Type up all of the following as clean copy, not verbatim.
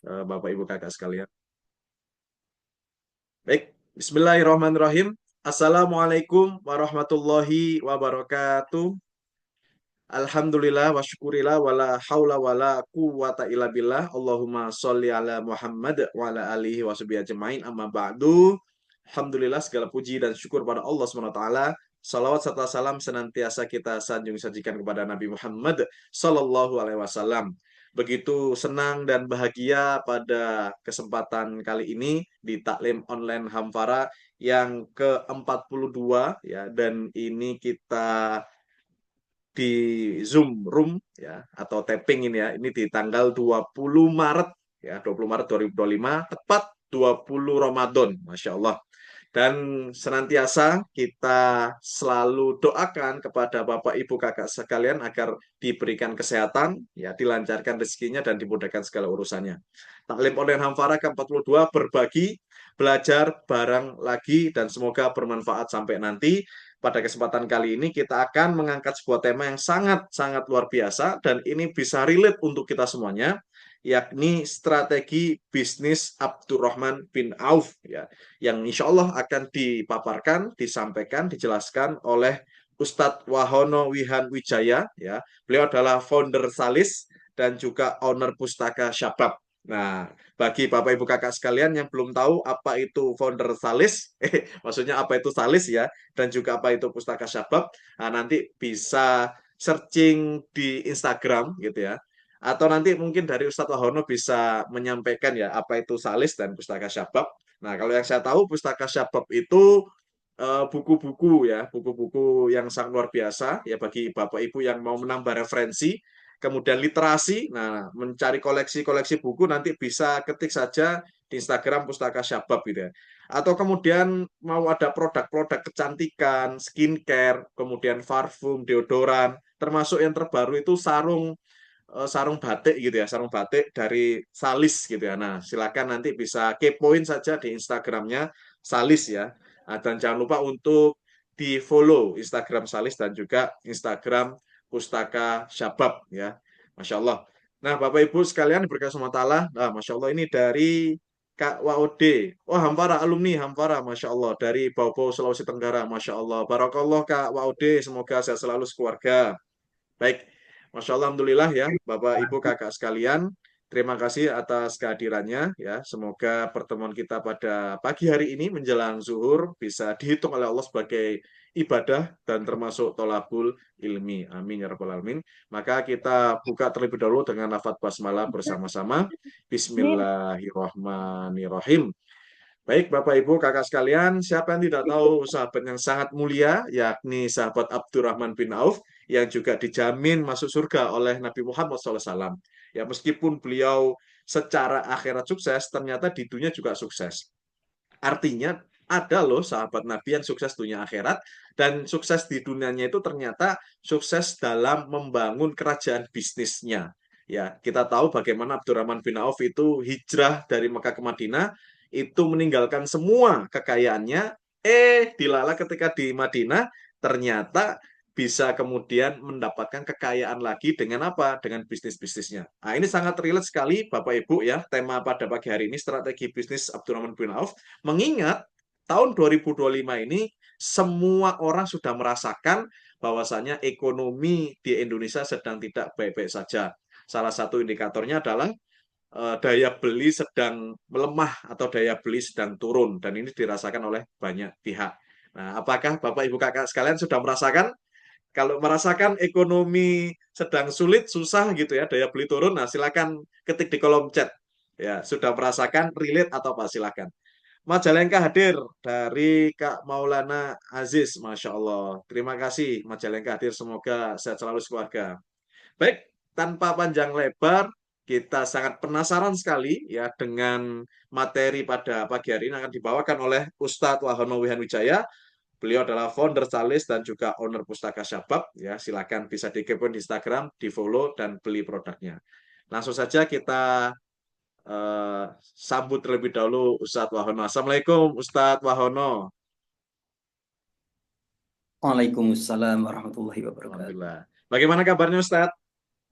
Bapak Ibu Kakak sekalian. Baik, Bismillahirrahmanirrahim. Assalamualaikum warahmatullahi wabarakatuh. Alhamdulillah wa syukurillah wala haula wala quwata illa billah. Allahumma sholli ala Muhammad wa ala alihi wa sahbihi ajmain. Amma ba'du. Alhamdulillah segala puji dan syukur pada Allah Subhanahu wa taala. Salawat serta salam senantiasa kita sanjung sajikan kepada Nabi Muhammad sallallahu alaihi wasallam. Begitu senang dan bahagia pada kesempatan kali ini di taklim online Hamfara yang ke-42 ya, dan ini kita di Zoom Room ya atau tapping ini ya. Ini di tanggal 20 Maret ya, 20 Maret 2025 tepat 20 Ramadan, Masya Allah. Dan senantiasa kita selalu doakan kepada Bapak Ibu Kakak sekalian agar diberikan kesehatan, ya, dilancarkan rezekinya dan dimudahkan segala urusannya. Taklim online Hamfara ke-42 berbagi, belajar bareng lagi dan semoga bermanfaat sampai nanti. Pada kesempatan kali ini kita akan mengangkat sebuah tema yang sangat-sangat luar biasa dan ini bisa relate untuk kita semuanya, yakni strategi bisnis Abdurrahman bin Auf ya, yang insya Allah akan dipaparkan, disampaikan, dijelaskan oleh Ustadz Wahono Wihan Wijaya ya. Beliau adalah founder Salis dan juga owner Pustaka Syabab. Nah, bagi Bapak Ibu Kakak sekalian yang belum tahu apa itu founder Salis, maksudnya apa itu Salis ya, dan juga apa itu Pustaka Syabab, nah, nanti bisa searching di Instagram gitu ya. Atau nanti mungkin dari Ustadz Wahono bisa menyampaikan ya apa itu Salis dan Pustaka Syabab. Nah, kalau yang saya tahu Pustaka Syabab itu buku-buku ya, buku-buku yang sangat luar biasa ya bagi Bapak Ibu yang mau menambah referensi, kemudian literasi. Nah, mencari koleksi-koleksi buku nanti bisa ketik saja di Instagram Pustaka Syabab gitu ya. Atau kemudian mau ada produk-produk kecantikan, skincare, kemudian parfum, deodoran, termasuk yang terbaru itu sarung batik gitu ya, sarung batik dari Salis gitu ya. Nah, silakan nanti bisa kepoin saja di Instagramnya Salis ya. Nah, dan jangan lupa untuk di-follow Instagram Salis dan juga Instagram Pustaka Syabab ya. Masya Allah. Nah, Bapak Ibu sekalian berkah SWT, nah, Masya Allah ini dari Kak Waode. Wah, Hampara, alumni Hampara, Masya Allah. Dari Bau-Bau, Sulawesi Tenggara, Masya Allah. Barakallah Kak Waode, semoga sehat selalu sekeluarga. Baik, Masya Allah, Alhamdulillah ya, Bapak, Ibu, Kakak sekalian. Terima kasih atas kehadirannya ya. Semoga pertemuan kita pada pagi hari ini menjelang zuhur bisa dihitung oleh Allah sebagai ibadah dan termasuk tolabul ilmi. Amin ya rabbal alamin. Maka kita buka terlebih dahulu dengan lafaz basmalah bersama-sama. Bismillahirrahmanirrahim. Baik, Bapak Ibu, Kakak sekalian, siapa yang tidak tahu sahabat yang sangat mulia, yakni sahabat Abdurrahman bin Auf, yang juga dijamin masuk surga oleh Nabi Muhammad SAW. Ya, meskipun beliau secara akhirat sukses, ternyata di dunia juga sukses. Artinya, ada loh sahabat Nabi yang sukses dunia akhirat, dan sukses di dunianya itu ternyata sukses dalam membangun kerajaan bisnisnya. Ya, kita tahu bagaimana Abdurrahman bin Auf itu hijrah dari Mekah ke Madinah, itu meninggalkan semua kekayaannya, dilala ketika di Madinah, ternyata bisa kemudian mendapatkan kekayaan lagi dengan apa? Dengan bisnis-bisnisnya. Nah, ini sangat relate sekali Bapak Ibu ya, tema pada pagi hari ini strategi bisnis Abdurrahman bin Auf, mengingat tahun 2025 ini semua orang sudah merasakan bahwasanya ekonomi di Indonesia sedang tidak baik-baik saja. Salah satu indikatornya adalah daya beli sedang melemah atau daya beli sedang turun dan ini dirasakan oleh banyak pihak. Nah, apakah Bapak Ibu Kakak sekalian sudah merasakan? Kalau merasakan ekonomi sedang sulit, susah gitu ya, daya beli turun, nah silakan ketik di kolom chat. Ya, sudah merasakan relate atau apa silakan. Majalengka hadir dari Kak Maulana Aziz, Masya Allah. Terima kasih Majalengka hadir, semoga sehat selalu sekeluarga. Baik, tanpa panjang lebar, kita sangat penasaran sekali ya dengan materi pada pagi hari ini akan dibawakan oleh Ustadz Wahono Wihan Wijaya. Beliau adalah founder Salis dan juga owner Pustaka Syabab. Ya, silakan bisa dikepoin di Instagram, di follow dan beli produknya. Langsung saja kita sambut terlebih dahulu Ustadz Wahono. Assalamualaikum Ustadz Wahono. Waalaikumsalam warahmatullahi wabarakatuh. Alhamdulillah. Bagaimana kabarnya Ustadz?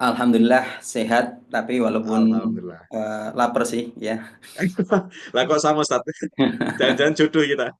Alhamdulillah sehat, tapi walaupun Alhamdulillah. lapar sih ya. Lah kok sama Ustaz? Jangan-jangan jodoh kita.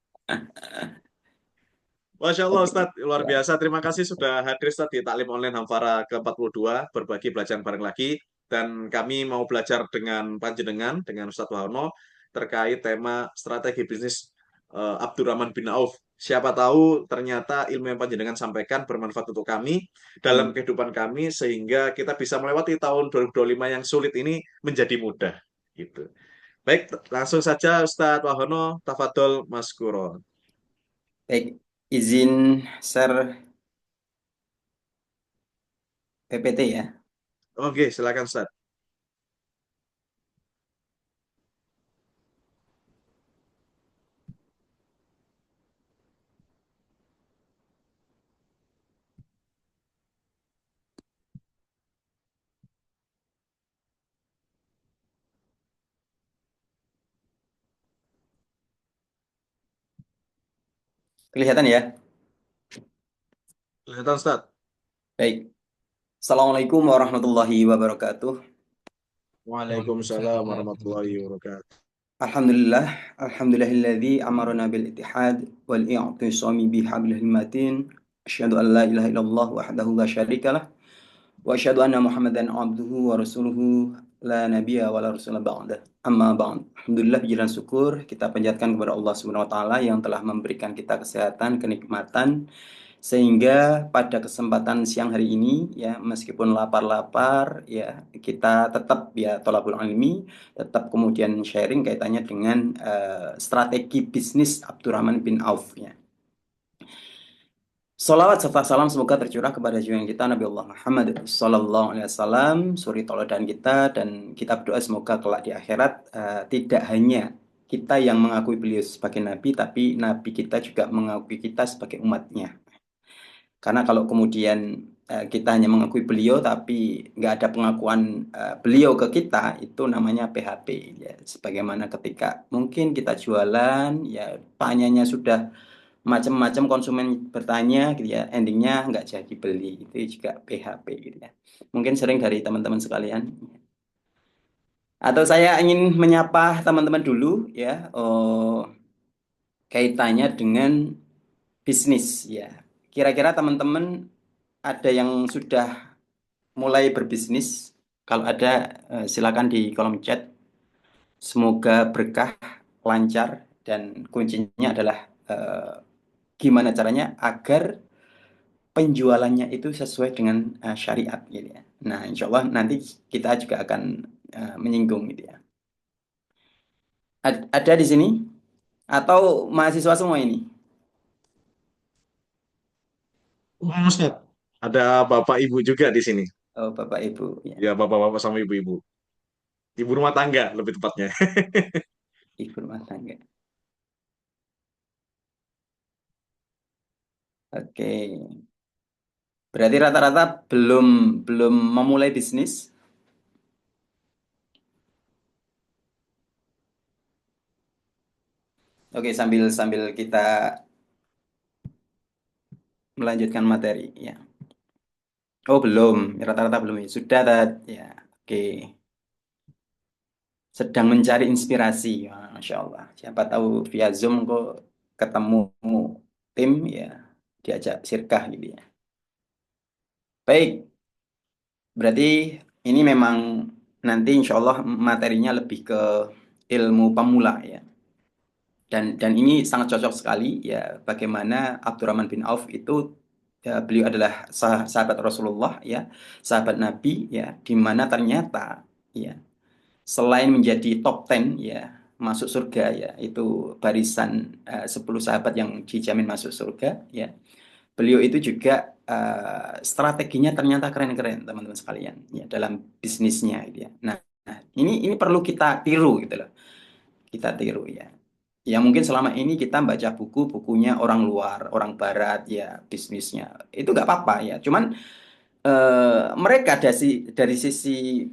Masya Allah Oke. Ustadz, luar Ya. biasa. Terima kasih sudah hadir Ustadz di Taklim Online Hamfara ke-42, berbagi belajar bareng lagi. Dan kami mau belajar dengan panjenengan, dengan Ustadz Wahono, terkait tema strategi bisnis Abdurrahman bin Auf. Siapa tahu ternyata ilmu yang panjenengan sampaikan bermanfaat untuk kami dalam Amin. kehidupan kami, sehingga kita bisa melewati tahun 2025 yang sulit ini menjadi mudah. Gitu. Baik, langsung saja Ustadz Wahono, tafadol Maskuro. Baik, izin share PPT ya. Oke, silakan Ustadz. Kelihatan ya? Kelihatan Ustadz. Baik. Assalamualaikum warahmatullahi wabarakatuh. Waalaikumsalam warahmatullahi wabarakatuh. Alhamdulillahilladzi amarna bil ittihad wal i'tisami bihablil matin. Asyhadu an la ilaha illallah wahdahu la syarikalah wa asyhadu anna Muhammadan abduhu wa rasuluhu la nabiyya wa la rasula ba'da. Amma ba'd. Alhamdulillah puji dan syukur kita panjatkan kepada Allah Subhanahu wa taala yang telah memberikan kita kesehatan, kenikmatan sehingga pada kesempatan siang hari ini ya meskipun lapar-lapar ya kita tetap ya tolabul ilmi, tetap kemudian sharing kaitannya dengan strategi bisnis Abdurrahman bin Auf ya. Salawat serta salam semoga tercurah kepada junjungan kita Nabi Allah Muhammad Sallallahu Alaihi Wasallam, suri teladan kita dan kita berdoa semoga kelak di akhirat tidak hanya kita yang mengakui beliau sebagai nabi, tapi nabi kita juga mengakui kita sebagai umatnya. Karena kalau kemudian kita hanya mengakui beliau tapi nggak ada pengakuan beliau ke kita, itu namanya PHP ya. Sebagaimana ketika mungkin kita jualan ya tanyanya sudah macam-macam konsumen bertanya gitu ya, endingnya nggak jadi beli, itu juga PHP gitu ya. Mungkin sering dari teman-teman sekalian. Atau saya ingin menyapa teman-teman dulu ya, kaitannya dengan bisnis ya. Kira-kira teman-teman ada yang sudah mulai berbisnis? Kalau ada, silakan di kolom chat. Semoga berkah, lancar, dan kuncinya adalah eh, gimana caranya agar penjualannya itu sesuai dengan syariat gitu ya. Nah, insya Allah nanti kita juga akan menyinggung gitu ya. Ada di sini atau mahasiswa semua ini? Oh, Ustadz. Ada bapak ibu juga di sini. Oh, Bapak Ibu ya, Ya, bapak-bapak sama ibu-ibu. Ibu rumah tangga lebih tepatnya. ibu rumah tangga. Oke. Berarti rata-rata belum belum memulai bisnis. Oke, sambil sambil kita melanjutkan materi ya. Oh, belum. Rata-rata belum ya. Sudah ya. Oke. Sedang mencari inspirasi. Wah, Masya Allah. Siapa tahu via Zoom kok ketemu tim ya diajak sirkah gitu ya. Baik, berarti ini memang nanti insya Allah materinya lebih ke ilmu pemula ya. Dan ini sangat cocok sekali ya bagaimana Abdurrahman bin Auf itu ya, beliau adalah sahabat Rasulullah ya, sahabat Nabi ya, di mana ternyata ya selain menjadi top 10 ya masuk surga ya, itu barisan 10 sahabat yang dijamin masuk surga ya. Beliau itu juga strateginya ternyata keren-keren teman-teman sekalian ya dalam bisnisnya gitu ya. Nah, ini perlu kita tiru gitu loh. Kita tiru ya. Ya mungkin selama ini kita baca buku-bukunya orang luar, orang barat ya bisnisnya. Itu nggak apa-apa ya. Cuman mereka dari sisi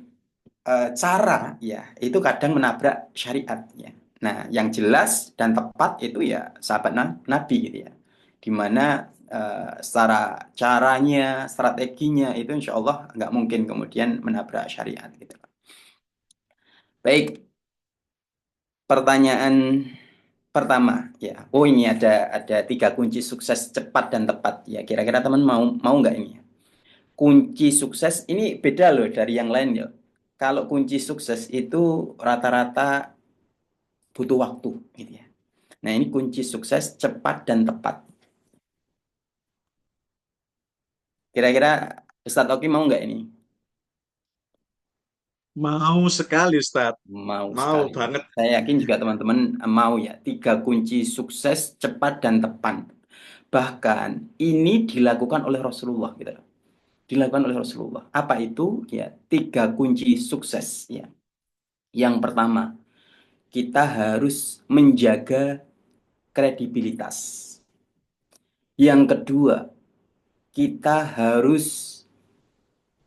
cara ya itu kadang menabrak syariat ya. Nah, yang jelas dan tepat itu ya sahabat Nabi gitu ya. Di mana secara caranya, strateginya itu insya Allah nggak mungkin kemudian menabrak syariat gitu. Baik, pertanyaan pertama ya. Oh ini ada 3 kunci sukses cepat dan tepat ya. Kira-kira teman mau nggak ini? Kunci sukses ini beda loh dari yang lain ya. Kalau kunci sukses itu rata-rata butuh waktu gitu ya. Nah ini kunci sukses cepat dan tepat. Kira-kira Ustadz Oki mau nggak ini? Mau sekali, Ustadz. Mau Mau sekali. banget. Saya yakin juga teman-teman mau ya. 3 kunci sukses cepat dan tepat. Bahkan ini dilakukan oleh Rasulullah gitu loh. Dilakukan oleh Rasulullah. Apa itu? Ya, 3 kunci sukses ya. Yang pertama, kita harus menjaga kredibilitas. Yang kedua, kita harus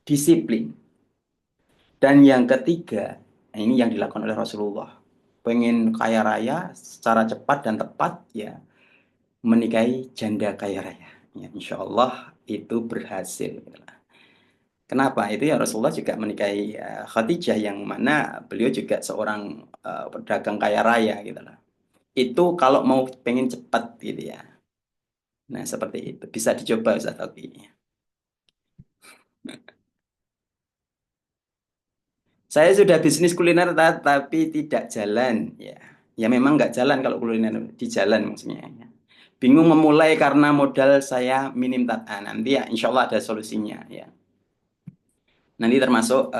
disiplin. Dan yang ketiga, nah ini yang dilakukan oleh Rasulullah. Pengen kaya raya secara cepat dan tepat, ya menikahi janda kaya raya. Ya, insya Allah itu berhasil. Kenapa? Itu ya Rasulullah juga menikahi Khadijah yang mana beliau juga seorang pedagang kaya raya gitu lah. Itu kalau mau pengen cepat gitu ya. Nah, seperti itu. Bisa dicoba Ustaz Oki. Saya sudah bisnis kuliner tapi tidak jalan ya. Ya memang nggak jalan kalau kuliner di jalan maksudnya. Ya. Bingung memulai karena modal saya minim nanti ya insya Allah ada solusinya ya. Nanti termasuk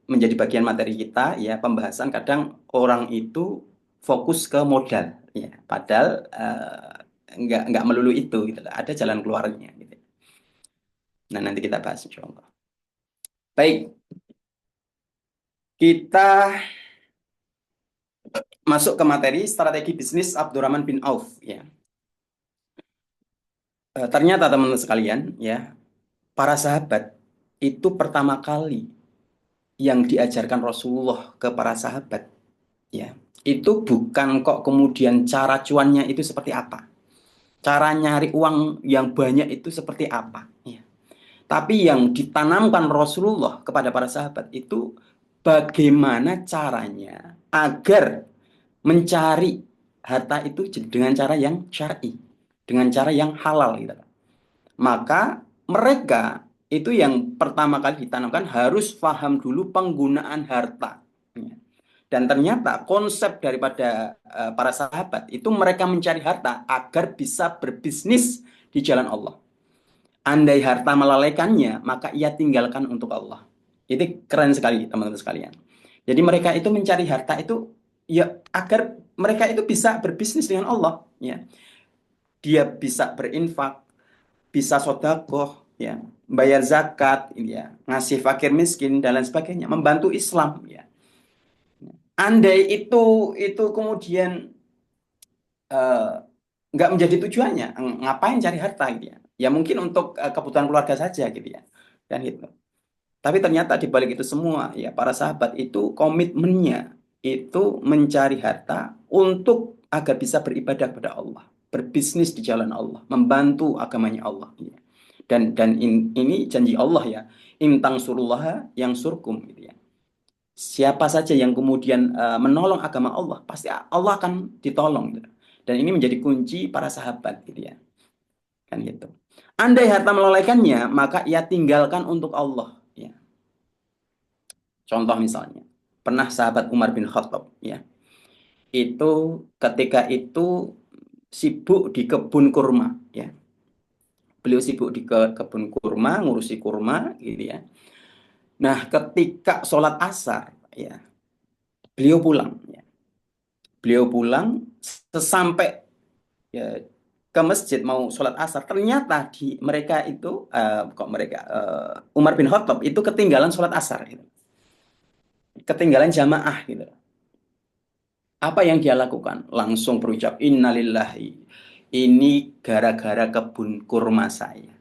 menjadi bagian materi kita ya pembahasan kadang orang itu fokus ke modal ya. Padahal nggak melulu itu gitu lah. Ada jalan keluarnya gitu. Nah nanti kita bahas insya Allah. Baik, kita masuk ke materi strategi bisnis Abdurrahman bin Auf ya. Ternyata teman-teman sekalian ya, para sahabat itu pertama kali yang diajarkan Rasulullah ke para sahabat ya. Itu bukan kok kemudian cara cuannya itu seperti apa. Cara nyari uang yang banyak itu seperti apa ya. Tapi yang ditanamkan Rasulullah kepada para sahabat itu bagaimana caranya agar mencari harta itu dengan cara yang syar'i, dengan cara yang halal gitu. Maka mereka itu yang pertama kali ditanamkan harus paham dulu penggunaan harta. Dan ternyata konsep daripada para sahabat itu mereka mencari harta agar bisa berbisnis di jalan Allah. Andai harta melalaikannya, maka ia tinggalkan untuk Allah. Itu keren sekali teman-teman sekalian. Jadi mereka itu mencari harta itu ya agar mereka itu bisa berbisnis dengan Allah. Ya, dia bisa berinfak, bisa sodakoh, ya, bayar zakat, ya, ngasih fakir miskin dan lain sebagainya, membantu Islam. Ya. Andai itu kemudian eh, nggak menjadi tujuannya, ngapain cari harta gitu ya? Ya mungkin untuk kebutuhan keluarga saja gitu ya, dan itu. Tapi ternyata di balik itu semua, ya para sahabat itu komitmennya itu mencari harta untuk agar bisa beribadah kepada Allah, berbisnis di jalan Allah, membantu agamanya Allah. Ya. Dan ini janji Allah ya, intang surullah yang surkum gitu ya. Siapa saja yang kemudian menolong agama Allah, pasti Allah akan ditolong. Gitu. Dan ini menjadi kunci para sahabat gitu ya, kan gitu. Andai harta melalaikannya, maka ia tinggalkan untuk Allah. Ya. Contoh misalnya, pernah sahabat Umar bin Khattab ya, itu ketika itu sibuk di kebun kurma ya. Beliau sibuk di kebun kurma, ngurusi kurma gitu ya. Nah, ketika sholat asar ya, beliau pulang ya. Beliau pulang sesampai ya, ke masjid mau sholat asar, ternyata di mereka itu Umar bin Khattab itu ketinggalan sholat asar gitu. Ketinggalan jamaah gitu. Apa yang dia lakukan? Langsung berucap, innalillahi. Ini gara-gara kebun kurma saya.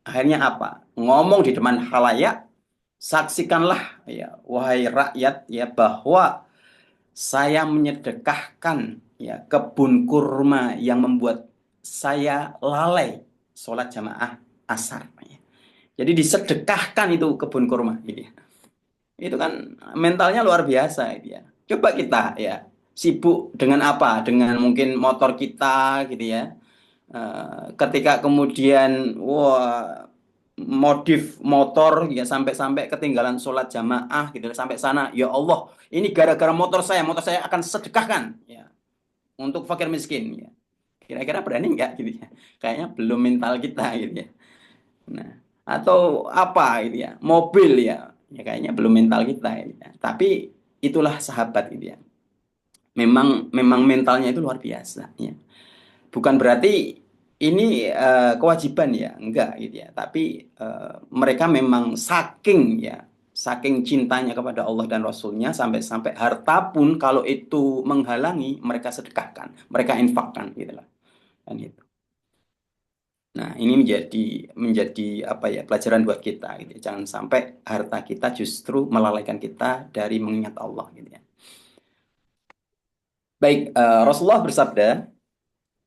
Akhirnya apa? Ngomong di depan halayak, saksikanlah ya, wahai rakyat ya bahwa saya menyedekahkan ya kebun kurma yang membuat saya lalai sholat jamaah asar. Ya. Jadi disedekahkan itu kebun kurma gitu ya. Itu kan mentalnya luar biasa gitu ya. Coba kita ya sibuk dengan apa? Dengan mungkin motor kita gitu ya. Ketika kemudian wah modif motor ya sampai-sampai ketinggalan sholat jamaah gitu sampai sana ya Allah ini gara-gara motor saya akan sedekahkan ya untuk fakir miskin ya kira-kira berani nggak gitu ya kayaknya belum mental kita gitu ya nah atau apa gitu ya mobil ya kayaknya belum mental kita gitu ya tapi itulah sahabat gitu ya memang memang mentalnya itu luar biasa ya bukan berarti ini kewajiban ya, enggak gitu ya. Tapi mereka memang saking cintanya kepada Allah dan Rasulnya sampai-sampai harta pun kalau itu menghalangi mereka sedekahkan, mereka infakkan gitu lah. Kan gitu. Nah, ini menjadi apa ya pelajaran buat kita gitu. Ya. Jangan sampai harta kita justru melalaikan kita dari mengingat Allah gitu ya. Baik, Rasulullah bersabda,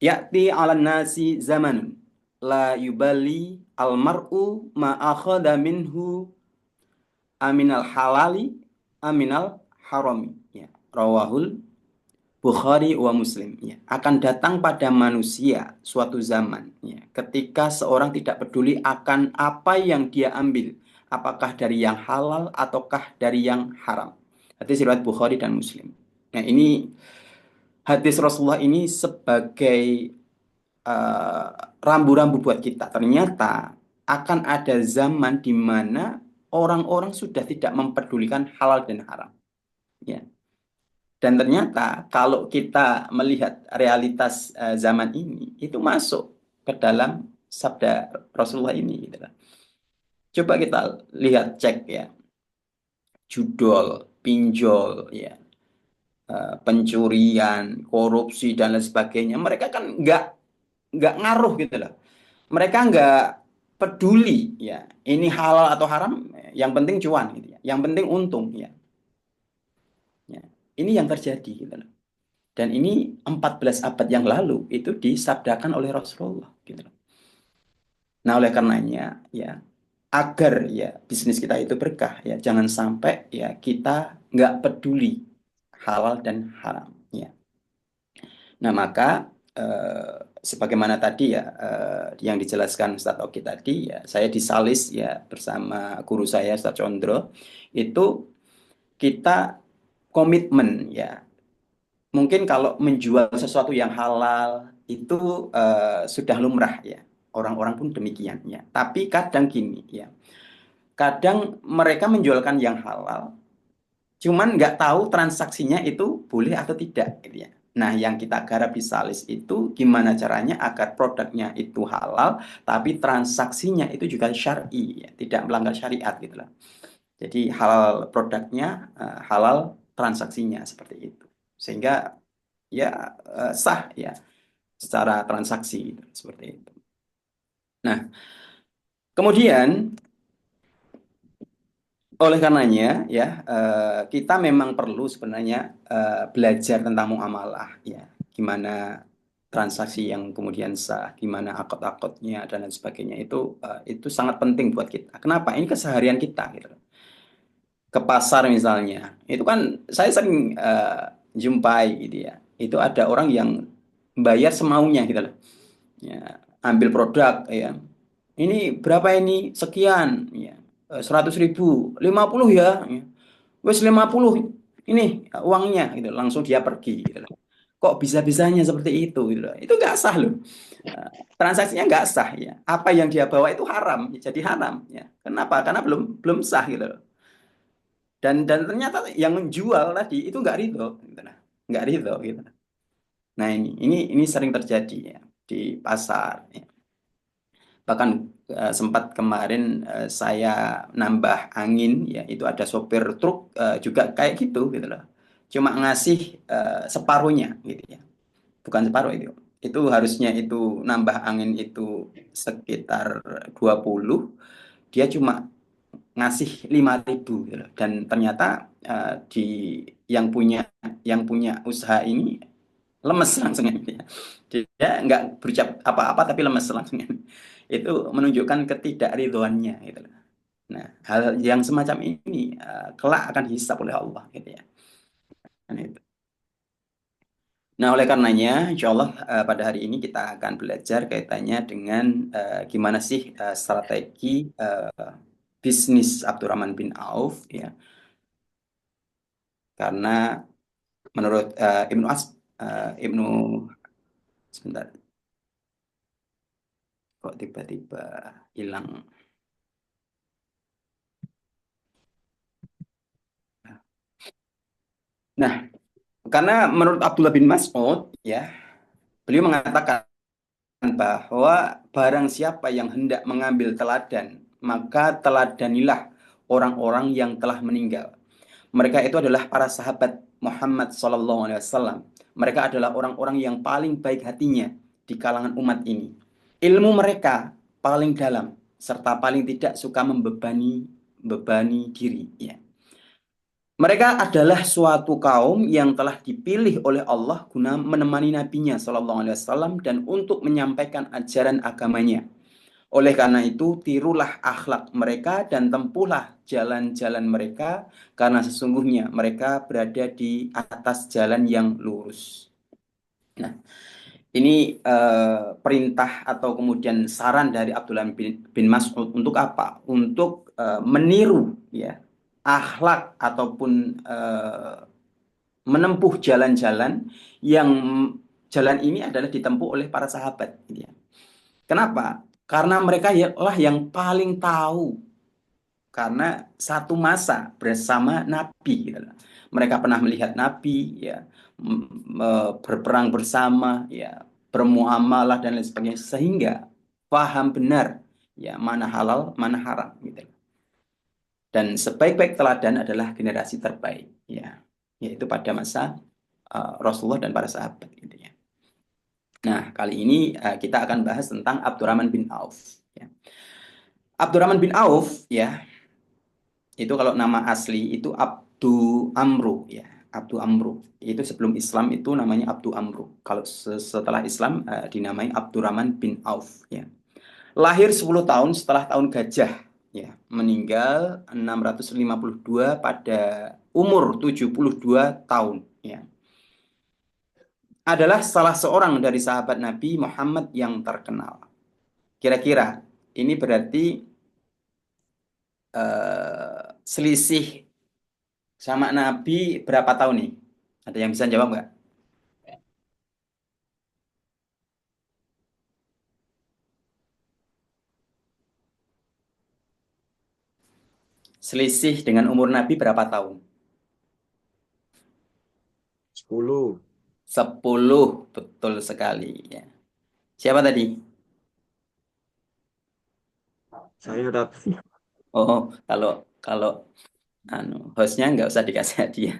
Ya'ti 'alan nasi zamanun la yubali al-mar'u ma akhadha minhu aminal halali aminal harami ya rawahul Bukhari wa Muslim ya akan datang pada manusia suatu zaman ya ketika seorang tidak peduli akan apa yang dia ambil apakah dari yang halal ataukah dari yang haram hadis riwayat Bukhari dan Muslim nah ini hadis Rasulullah ini sebagai eh, rambu-rambu buat kita. Ternyata akan ada zaman di mana orang-orang sudah tidak mempedulikan halal dan haram. Ya. Dan ternyata kalau kita melihat realitas zaman ini, itu masuk ke dalam sabda Rasulullah ini. Gitu. Coba kita lihat cek ya, judol, pinjol, ya, pencurian, korupsi dan lain sebagainya. Mereka kan nggak ngaruh gitu loh. Mereka nggak peduli ya ini halal atau haram yang penting cuan gitu ya yang penting untung ya, ya. Ini yang terjadi gitu loh dan ini 14 abad yang lalu itu disabdakan oleh Rasulullah gitu loh nah oleh karenanya ya agar ya bisnis kita itu berkah ya jangan sampai ya kita nggak peduli halal dan haram ya nah maka sebagaimana tadi ya yang dijelaskan Ustadz Oki tadi ya saya disalis ya bersama guru saya Ustadz Condro itu kita komitmen ya mungkin kalau menjual sesuatu yang halal itu sudah lumrah ya orang-orang pun demikian ya tapi kadang gini ya kadang mereka menjualkan yang halal cuman nggak tahu transaksinya itu boleh atau tidak gitu ya. Nah, yang kita garap di Salis itu gimana caranya agar produknya itu halal, tapi transaksinya itu juga syar'i, ya, tidak melanggar syariat gitu lah. Jadi halal produknya, halal transaksinya seperti itu. Sehingga ya sah ya secara transaksi gitu, seperti itu. Nah, kemudian oleh karenanya ya kita memang perlu sebenarnya belajar tentang muamalah ya gimana transaksi yang kemudian sah, gimana akad-akadnya dan lain sebagainya itu sangat penting buat kita. Kenapa? Ini keseharian kita gitu. Ke pasar misalnya, itu kan saya sering jumpai gitu ya. Itu ada orang yang bayar semaunya gitu loh. Ya, ambil produk ya. Ini berapa ini? Sekian ya. 100.000, 50 ya. Ya. Wes 50 ini uangnya gitu langsung dia pergi gitu loh. Kok bisa-bisanya seperti itu gitu loh. Itu nggak sah loh. Eh, Transaksinya nggak sah ya. Apa yang dia bawa itu haram, jadi haram ya. Kenapa? Karena belum belum sah gitu loh. Dan ternyata yang menjual tadi itu nggak ridho gitu nah. Nggak ridho gitu. Nah, ini sering terjadi ya di pasar ya. Bahkan sempat kemarin saya nambah angin ya itu ada sopir truk juga kayak gitu gitu loh cuma ngasih separuhnya gitu ya bukan separuh itu harusnya itu nambah angin itu sekitar 20 dia cuma ngasih 5.000 gitu loh. Dan ternyata di yang punya usaha ini lemes langsung gitu ya dia nggak berucap apa-apa tapi lemes langsung itu menunjukkan ketidakridhoannya gitu loh. Nah, hal yang semacam ini kelak akan dihisab oleh Allah gitu ya. Kan itu. Nah, oleh karenanya, insya Allah pada hari ini kita akan belajar kaitannya dengan gimana sih strategi bisnis Abdurrahman bin Auf ya. Karena menurut Ibnu sebentar, kok tiba-tiba hilang. Nah, karena menurut Abdullah bin Mas'ud ya, beliau mengatakan bahwa barang siapa yang hendak mengambil teladan, maka teladanilah orang-orang yang telah meninggal. Mereka itu adalah para sahabat Muhammad SAW. Mereka adalah orang-orang yang paling baik hatinya di kalangan umat ini. Ilmu mereka paling dalam serta paling tidak suka membebani diri. Ya. Mereka adalah suatu kaum yang telah dipilih oleh Allah guna menemani nabinya SAW dan untuk menyampaikan ajaran agamanya. Oleh karena itu, tirulah akhlak mereka dan tempuhlah jalan-jalan mereka, karena sesungguhnya mereka berada di atas jalan yang lurus. Nah, ini perintah atau kemudian saran dari Abdullah bin Mas'ud untuk apa? Untuk meniru ya akhlak ataupun menempuh jalan-jalan yang jalan ini adalah ditempuh oleh para sahabat. Gitu ya. Kenapa? Karena mereka lah yang paling tahu karena satu masa bersama Nabi gitu loh. Mereka pernah melihat Nabi ya berperang bersama ya bermuamalah dan lain sebagainya sehingga paham benar ya mana halal mana haram gitu. Dan sebaik-baik teladan adalah generasi terbaik ya yaitu pada masa Rasulullah dan para sahabat gitu ya. Nah, kali ini kita akan bahas tentang Abdurrahman bin Auf ya. Abdurrahman bin Auf ya itu kalau nama asli itu Abdu Amru ya. Abdu Amru. Itu sebelum Islam itu namanya Abdu Amru. Kalau setelah Islam dinamai Abdurrahman bin Auf ya. Lahir 10 tahun setelah tahun gajah ya. Meninggal 652 pada umur 72 tahun ya. Adalah salah seorang dari sahabat Nabi Muhammad yang terkenal. Kira-kira ini berarti selisih sama Nabi berapa tahun nih? Ada yang bisa jawab nggak? Selisih dengan umur Nabi berapa tahun? 10. 10, betul sekali ya. Siapa tadi? Saya udah Oh, kalau kalau hostnya nggak usah dikasih hadiah.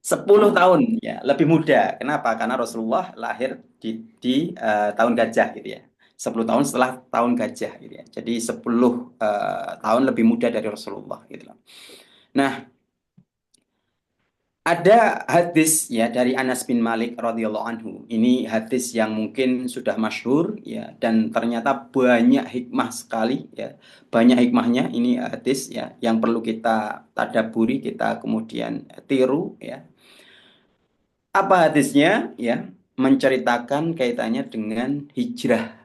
10 tahun ya, lebih muda. Kenapa? Karena Rasulullah lahir di tahun gajah gitu ya. 10 tahun setelah tahun gajah gitu ya. Jadi 10 tahun lebih muda dari Rasulullah gitu loh. Nah, ada hadis ya dari Anas bin Malik radhiyallahu anhu. Ini hadis yang mungkin sudah masyhur ya dan ternyata banyak hikmah sekali ya. Banyak hikmahnya ini hadis ya yang perlu kita tadaburi, kita kemudian tiru ya. Apa hadisnya ya? Menceritakan kaitannya dengan hijrah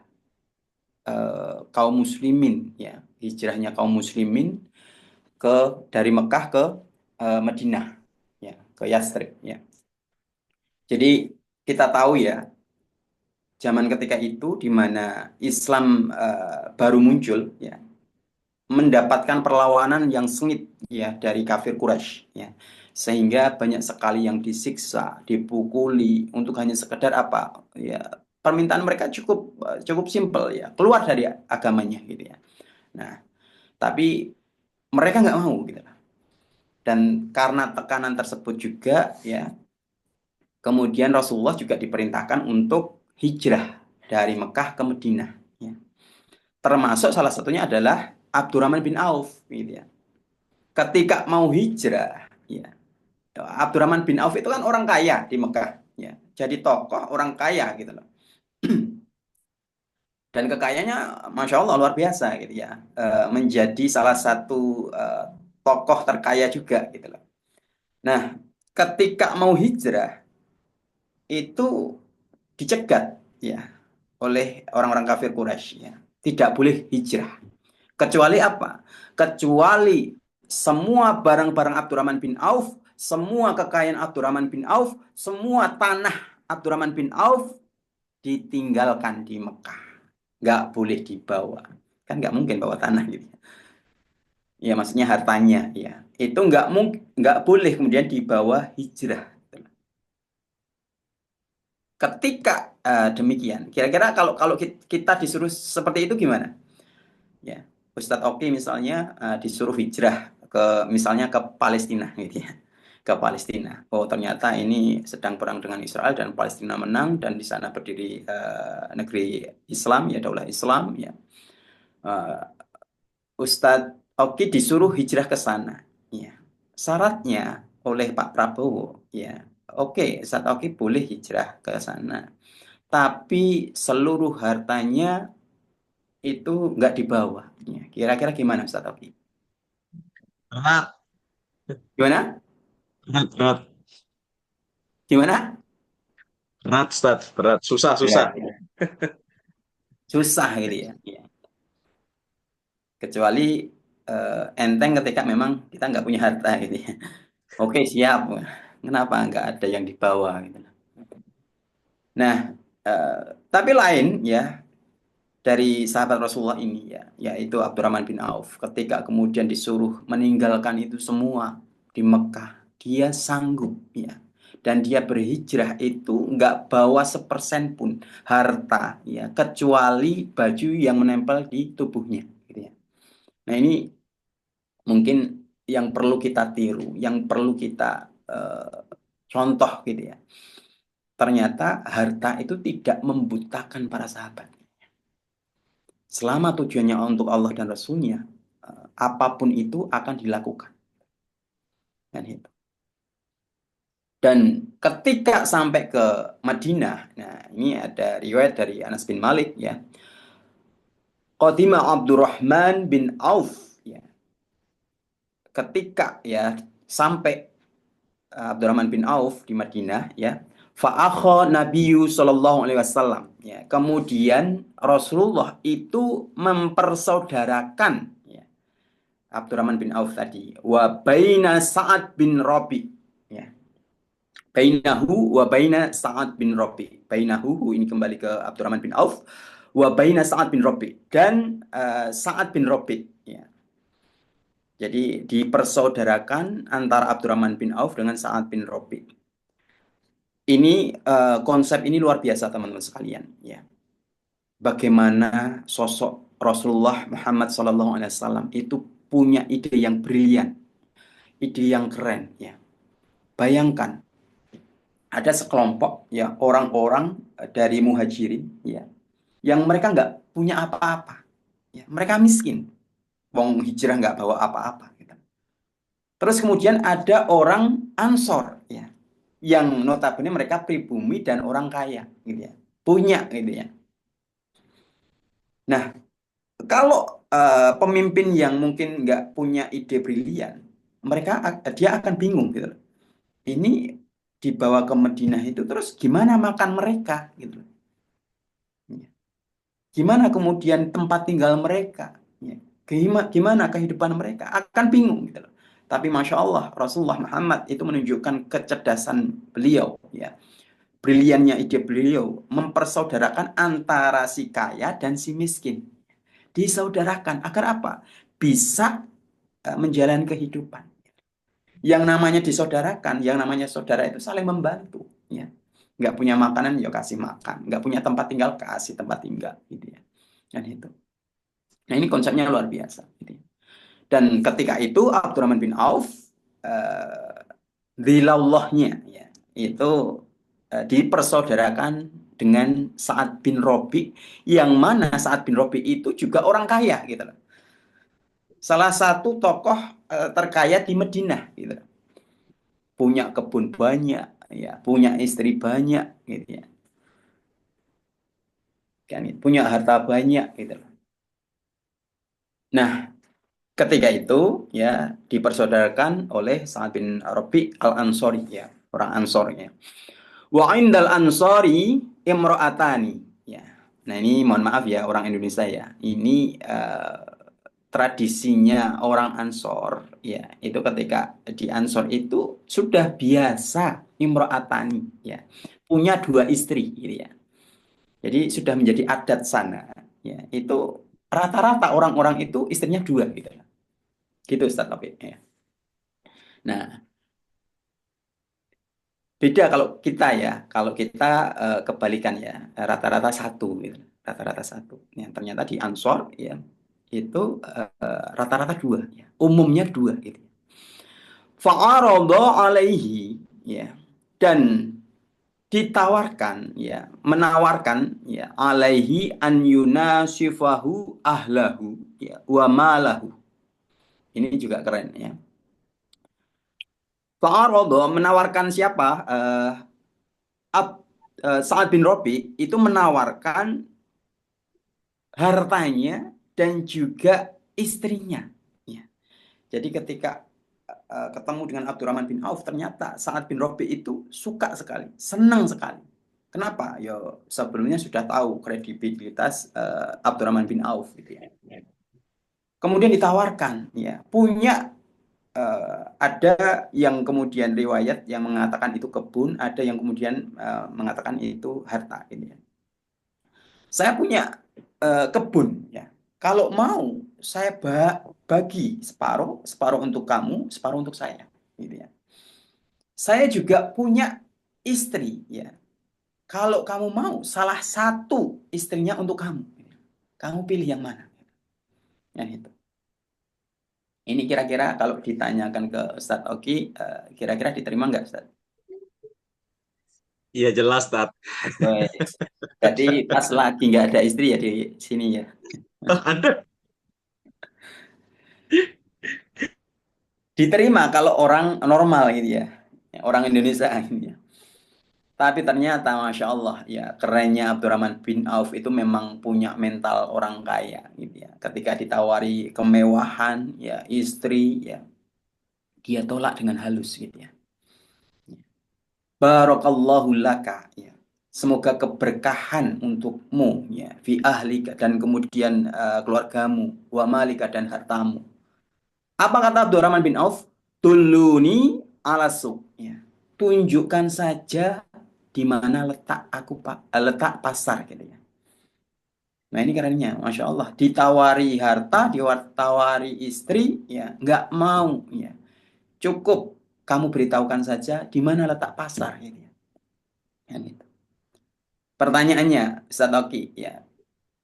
kaum muslimin ya. Hijrahnya kaum muslimin ke dari Mekah ke Madinah ya, ke Yastrib ya. Jadi kita tahu ya, zaman ketika itu di mana Islam baru muncul, ya, mendapatkan perlawanan yang sengit ya dari kafir Quraisy, ya, sehingga banyak sekali yang disiksa, dipukuli untuk hanya sekedar apa, ya, permintaan mereka cukup simpel ya, keluar dari agamanya gitu ya. Nah, tapi mereka nggak mau gitu. Dan karena tekanan tersebut juga ya kemudian Rasulullah juga diperintahkan untuk hijrah dari Mekah ke Madinah. Ya. Termasuk salah satunya adalah Abdurrahman bin Auf. Gitu ya. Ketika mau hijrah, ya, Abdurrahman bin Auf itu kan orang kaya di Mekah. Ya. Jadi tokoh orang kaya gitu loh. Dan kekayaannya, masya Allah luar biasa gitu ya. Menjadi salah satu tokoh terkaya juga gitu loh. Nah, ketika mau hijrah itu dicegat ya oleh orang-orang kafir Quraisy ya. Tidak boleh hijrah. Kecuali apa? Kecuali semua barang-barang Abdurrahman bin Auf, semua kekayaan Abdurrahman bin Auf, semua tanah Abdurrahman bin Auf ditinggalkan di Mekah. Nggak boleh dibawa. Kan nggak mungkin bawa tanah gitu. Ya maksudnya hartanya ya. Itu nggak mungkin, nggak boleh kemudian dibawa hijrah. Ketika demikian, kira-kira kalau kalau kita disuruh seperti itu gimana? Ya, Ustadz Oki misalnya disuruh hijrah ke misalnya ke Palestina gitu ya, ke Palestina. Oh ternyata ini sedang perang dengan Israel dan Palestina menang dan di sana berdiri negeri Islam ya, daulah Islam ya. Eh, Ustadz Oki disuruh hijrah ke sana. Ya. Syaratnya oleh Pak Prabowo ya. Oke, Ustadz Oki boleh hijrah ke sana. Tapi seluruh hartanya itu nggak dibawa. Ya, kira-kira gimana Ustaz Oki? Berat, Gimana? berat, berat. Gimana? Berat, Ustaz. Berat. Susah, susah. Ya, susah gitu ya. Ya. Kecuali enteng ketika memang kita nggak punya harta gitu ya. Oke siap. Kenapa nggak ada yang dibawa gitu. Nah, eh, tapi lain ya dari sahabat Rasulullah ini ya, yaitu Abdurrahman bin Auf. Ketika kemudian disuruh meninggalkan itu semua di Mekah, dia sanggup ya. Dan dia berhijrah itu nggak bawa sepersen pun harta ya, kecuali baju yang menempel di tubuhnya. Gitu ya. Nah ini mungkin yang perlu kita tiru, yang perlu kita contoh gitu ya. Ternyata harta itu tidak membutakan para sahabat. Selama tujuannya untuk Allah dan Rasulnya, apapun itu akan dilakukan. Dan itu. Dan ketika sampai ke Madinah, nah ini ada riwayat dari Anas bin Malik ya. Qadima Abdurrahman bin Auf ya. Ketika ya sampai Abdurrahman bin Auf di Madinah ya. Fa'akha Nabiyu Sallallahu Alaihi Wasallam ya. Kemudian Rasulullah itu mempersaudarakan ya, Abdurrahman bin Auf tadi. Wa baina Sa'ad bin Rabi. Ya. Bainahu wa baina Sa'ad bin Rabi. Bainahu ini kembali ke Abdurrahman bin Auf. Wa baina Sa'ad bin Rabi. Dan Sa'ad bin Rabi. Ya. Jadi dipersaudarakan antara Abdurrahman bin Auf dengan Sa'ad bin Rabi. Ini konsep ini luar biasa teman-teman sekalian. Ya. Bagaimana sosok Rasulullah Muhammad SAW itu punya ide yang brilian, ide yang keren. Ya. Bayangkan ada sekelompok ya orang-orang dari muhajirin ya yang mereka nggak punya apa-apa ya mereka miskin wong hijrah nggak bawa apa-apa gitu. Terus kemudian ada orang Ansor ya yang notabene mereka pribumi dan orang kaya gitu ya punya gitu ya. Nah kalau pemimpin yang mungkin nggak punya ide brilian mereka dia akan bingung gitu loh. Ini dibawa ke Madinah itu terus gimana makan mereka gitu. Gimana kemudian tempat tinggal mereka? Ya. Gimana kehidupan mereka? Akan bingung gitu loh. Tapi Masya Allah, Rasulullah Muhammad itu menunjukkan kecerdasan beliau. Ya. Briliannya ide beliau. Mempersaudarakan antara si kaya dan si miskin. Disaudarakan. Agar apa? Bisa menjalani kehidupan. Yang namanya disaudarakan, yang namanya saudara itu saling membantu. Ya. Nggak punya makanan, ya kasih makan. Nggak punya tempat tinggal, kasih tempat tinggal. Gitu ya. Dan itu. Nah ini konsepnya luar biasa. Gitu ya. Dan ketika itu Abdurrahman bin Auf eh, zilallahnya ya, itu dipersaudarakan dengan Sa'ad bin Robi yang mana Sa'ad bin Robi itu juga orang kaya gitu loh. Salah satu tokoh terkaya di Madinah gitu. Punya kebun banyak ya, punya istri banyak gitu ya. kan gitu. Punya harta banyak gitu loh. Nah, ketika itu ya dipersaudarakan oleh Sa'ad bin Rabi Al-Ansori ya, orang Ansor ya. Wa indal Ansori imra'atani ya. Nah, ini mohon maaf ya orang Indonesia ya. Ini tradisinya orang Ansor ya. Itu ketika di Ansor itu sudah biasa imra'atani ya. Punya dua istri gitu ya. Jadi sudah menjadi adat sana ya. Itu rata-rata orang-orang itu istrinya dua gitu. Gitu Ustaz Taufik ya. Nah, beda kalau kita ya. Kalau kita kebalikan ya, rata-rata satu gitu. Rata-rata satu. Ya, ternyata di Ansor ya itu rata-rata dua ya. Umumnya dua gitu. Fa'arada alaihi ya. Dan ditawarkan ya, menawarkan ya alaihi an yunasifahu ahlahu ya wa malahu. Ini juga keren ya. Fa'arada menawarkan siapa? Sa'ad bin Robi itu menawarkan hartanya dan juga istrinya. Ya. Jadi ketika ketemu dengan Abdurrahman bin Auf, ternyata Sa'ad bin Robi itu suka sekali, senang sekali. Kenapa? Ya sebelumnya sudah tahu kredibilitas Abdurrahman bin Auf gitu ya. Kemudian ditawarkan, ya punya ada yang kemudian riwayat yang mengatakan itu kebun, ada yang kemudian mengatakan itu harta. Ini. Saya punya kebun, ya. Kalau mau, saya bagi separuh, separuh untuk kamu, separuh untuk saya, gitu ya. Saya juga punya istri, ya. Kalau kamu mau, salah satu istrinya untuk kamu, kamu pilih yang mana? Ya, itu. Ini kira-kira kalau ditanyakan ke Ustadz Oki, kira-kira diterima nggak Ustadz? Iya jelas, Tat. Wes. Jadi pas lagi nggak ada istri ya di sini ya. Anda Diterima kalau orang normal gitu ya. Orang Indonesia ini ya. Tapi ternyata Masya Allah ya kerennya Abdurrahman bin Auf itu memang punya mental orang kaya gitu ya. Ketika ditawari kemewahan ya istri ya dia tolak dengan halus gitu ya. Barakallahu laka ya. Semoga keberkahan untukmu ya fi ahlika dan kemudian keluargamu wa malika dan hartamu. Apa kata Abdurrahman bin Auf? Tuluni ala suq ya. Tunjukkan saja di mana letak letak pasar gitu ya. Nah ini kerennya, Masya Allah. Ditawari harta, ditawari istri, ya nggak mau ya. Cukup kamu beritahukan saja di mana letak pasar gitu ya. Kan itu. Pertanyaannya, Ustaz Oki, ya,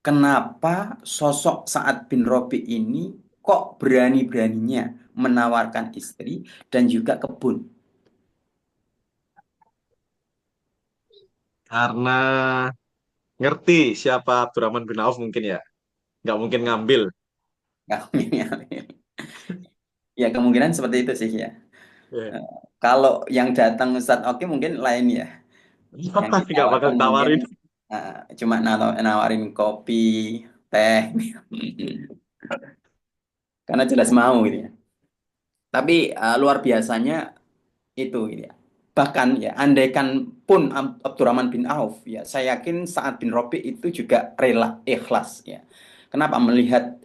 kenapa sosok Sa'ad bin Robi ini kok berani-beraninya menawarkan istri dan juga kebun? karena ngerti siapa Abdurrahman bin Auf mungkin ya. Nggak mungkin ngambil. Ya kemungkinan seperti itu sih ya. Ya. Eh, Kalau yang datang Ustaz Oki mungkin lain ya. Yang Nggak bakal ditawarkan mungkin tawarin. cuma nawarin kopi, teh, karena jelas mau gitu ya. Tapi luar biasanya itu gitu ya. Bahkan ya, andaikan pun Abdurrahman bin Auf ya, saya yakin Sa'ad bin Rabi itu juga rela ikhlas ya. Kenapa melihat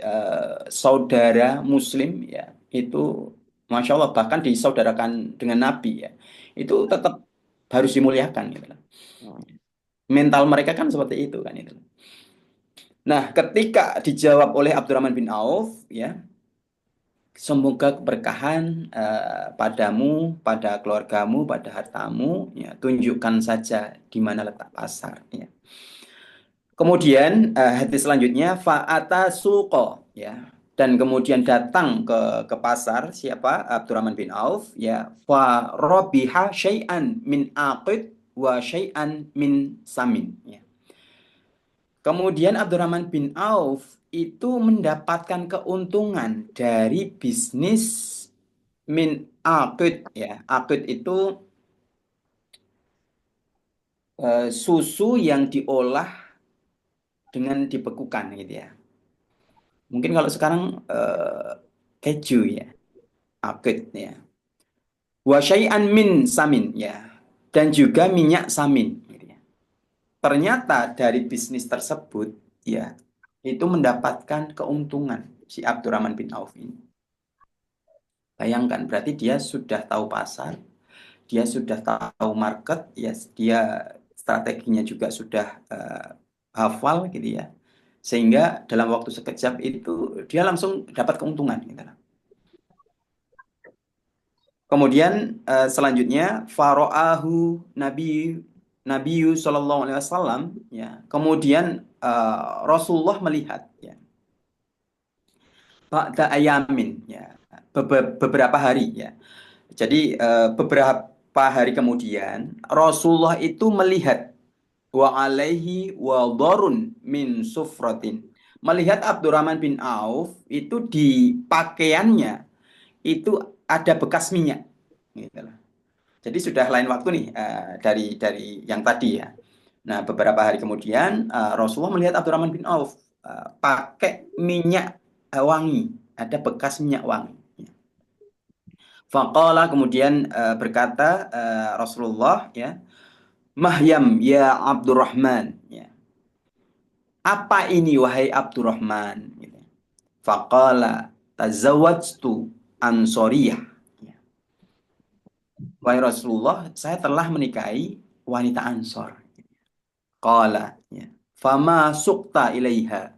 saudara Muslim ya itu, masya Allah bahkan disaudarakan dengan Nabi ya, itu tetap harus dimuliakan gitu. Mental mereka kan seperti itu kan itu. Nah, ketika dijawab oleh Abdurrahman bin Auf ya, semoga keberkahan padamu, pada keluargamu, pada hartamu, ya, tunjukkan saja di mana letak pasar. Ya. Kemudian hadis selanjutnya fa'ata suqo, ya. Dan kemudian datang ke pasar siapa? Abdurrahman bin Auf ya fa rabiha syai'an min aqid wa syai'an min samin ya. Kemudian Abdurrahman bin Auf itu mendapatkan keuntungan dari bisnis min akid ya. Akid itu susu yang diolah dengan dibekukan gitu ya. Mungkin kalau sekarang keju ya, akid ya. Wa syai'an min samin ya. Dan juga minyak samin gitu ya. Ternyata dari bisnis tersebut ya itu mendapatkan keuntungan si Abdurrahman bin Auf ini. Bayangkan berarti dia sudah tahu pasar, dia sudah tahu market, ya dia strateginya juga sudah hafal gitu ya. Sehingga dalam waktu sekejap itu dia langsung dapat keuntungan gitu. Kemudian selanjutnya faro'ahu Nabi Sallallahu Alaihi Wasallam ya. Kemudian Rasulullah melihat ya. Ba'da ayamin ya. Beberapa hari ya. Jadi beberapa hari kemudian Rasulullah itu melihat wa alaihi wadharun min sufratin. Melihat Abdurrahman bin Auf itu di pakaiannya itu ada bekas minyak. Gitu loh. Jadi sudah lain waktu nih dari yang tadi ya. Nah, beberapa hari kemudian Rasulullah melihat Abdurrahman bin Auf pakai minyak wangi, ada bekas minyak wangi. Faqala kemudian berkata Rasulullah ya, Mahyam ya Abdurrahman ya. Apa ini wahai Abdurrahman? Gitu. Faqala tazawwajtu ansoriyah. Ya. Wahai Rasulullah, saya telah menikahi wanita Ansor. Qala ya. Fama sukta ilaiha.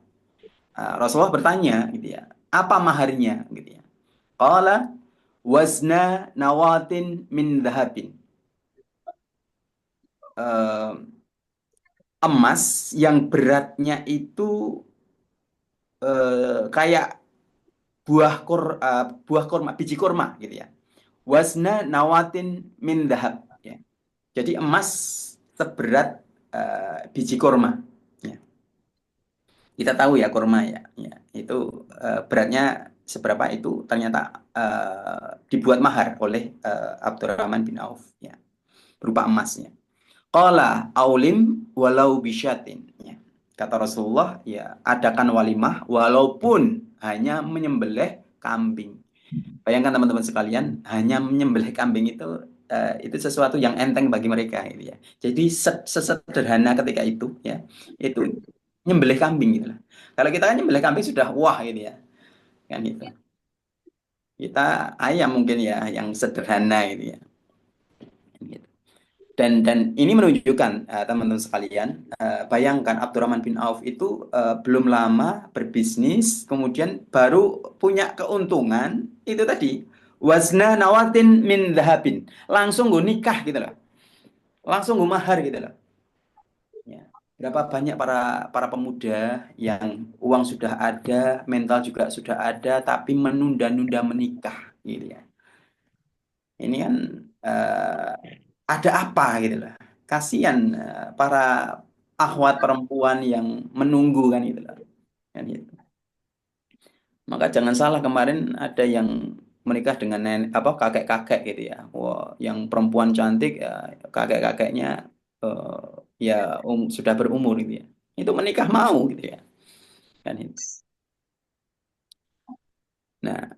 Rasulullah bertanya gitu ya. Apa maharnya gitu ya. Qala wazna nawatin min dhahabin. Eh, emas yang beratnya itu kayak buah kurma, biji kurma gitu ya. Wasna nawatin min dahab ya. Jadi emas seberat biji kurma ya. Kita tahu ya kurma ya, ya. Itu beratnya seberapa itu ternyata dibuat mahar oleh Abdurrahman bin Auf ya, berupa emasnya. Qala aulim walau bisyatin ya. Kata Rasulullah ya, adakan walimah walaupun hanya menyembelih kambing. Bayangkan teman-teman sekalian, hanya menyembelih kambing itu sesuatu yang enteng bagi mereka gitu ya. Jadi sesederhana ketika itu ya, itu nyembelih kambing gitu lah. Kalau kita kan nyembelih kambing sudah wah gitu ya. Kan itu. Kita ayam mungkin ya yang sederhana gitu ya. Gitu. Dan ini menunjukkan teman-teman sekalian, bayangkan Abdurrahman bin Auf itu belum lama berbisnis, kemudian baru punya keuntungan itu tadi wazna nawatin min dhahabin, langsung gue nikah gitu loh, langsung gue mahar gitu loh. Ya. Berapa banyak para pemuda yang uang sudah ada, mental juga sudah ada, tapi menunda-nunda menikah gitu ya. Ini kan eh, ada apa gitu loh. Kasihan para akhwat perempuan yang menunggu kan gitu loh. Kan gitu. Maka jangan salah kemarin ada yang menikah dengan nenek, apa kakek-kakek gitu ya. Wah, yang perempuan cantik ya kakek-kakeknya eh, ya sudah berumur gitu ya. Itu menikah mau gitu ya. Kan itu. Nah,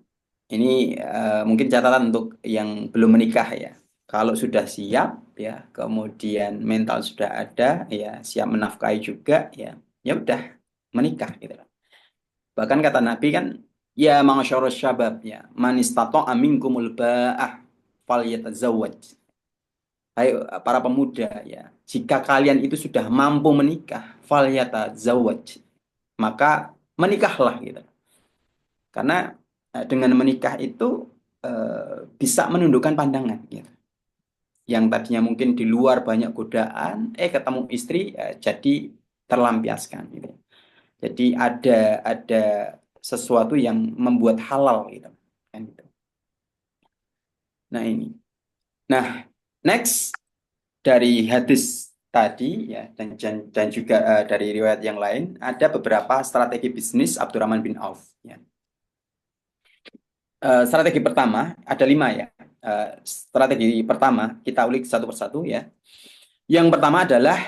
ini mungkin catatan untuk yang belum menikah ya. Kalau sudah siap ya, kemudian mental sudah ada ya, siap menafkahi juga ya, ya udah menikah gitu loh. Bahkan kata Nabi kan, ya ma'asyarus syabab ya, man istata'a minkumul ba'ah falyatazawwaj. Hai para pemuda ya, jika kalian itu sudah mampu menikah, falyatazawwaj, maka menikahlah gitu. Karena dengan menikah itu bisa menundukkan pandangan gitu. Yang tadinya mungkin di luar banyak godaan, ketemu istri jadi terlampiaskan gitu. Jadi ada sesuatu yang membuat halal gitu. Kan gitu. Nah ini. Nah, next dari hadis tadi ya dan juga dari riwayat yang lain ada beberapa strategi bisnis Abdurrahman bin Auf ya. Strategi pertama ada 5 ya. Strategi pertama kita ulik satu persatu ya. Yang pertama adalah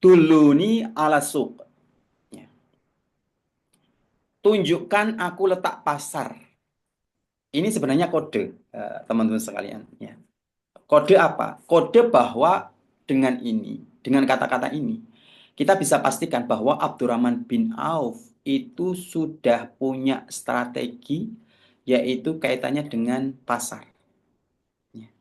tuluni ala suq. tunjukkan aku letak pasar. Ini sebenarnya kode, teman-teman sekalian. Ya. Kode apa? Kode bahwa dengan ini, dengan kata-kata ini, kita bisa pastikan bahwa Abdurrahman bin Auf itu sudah punya strategi, yaitu kaitannya dengan pasar. Ya.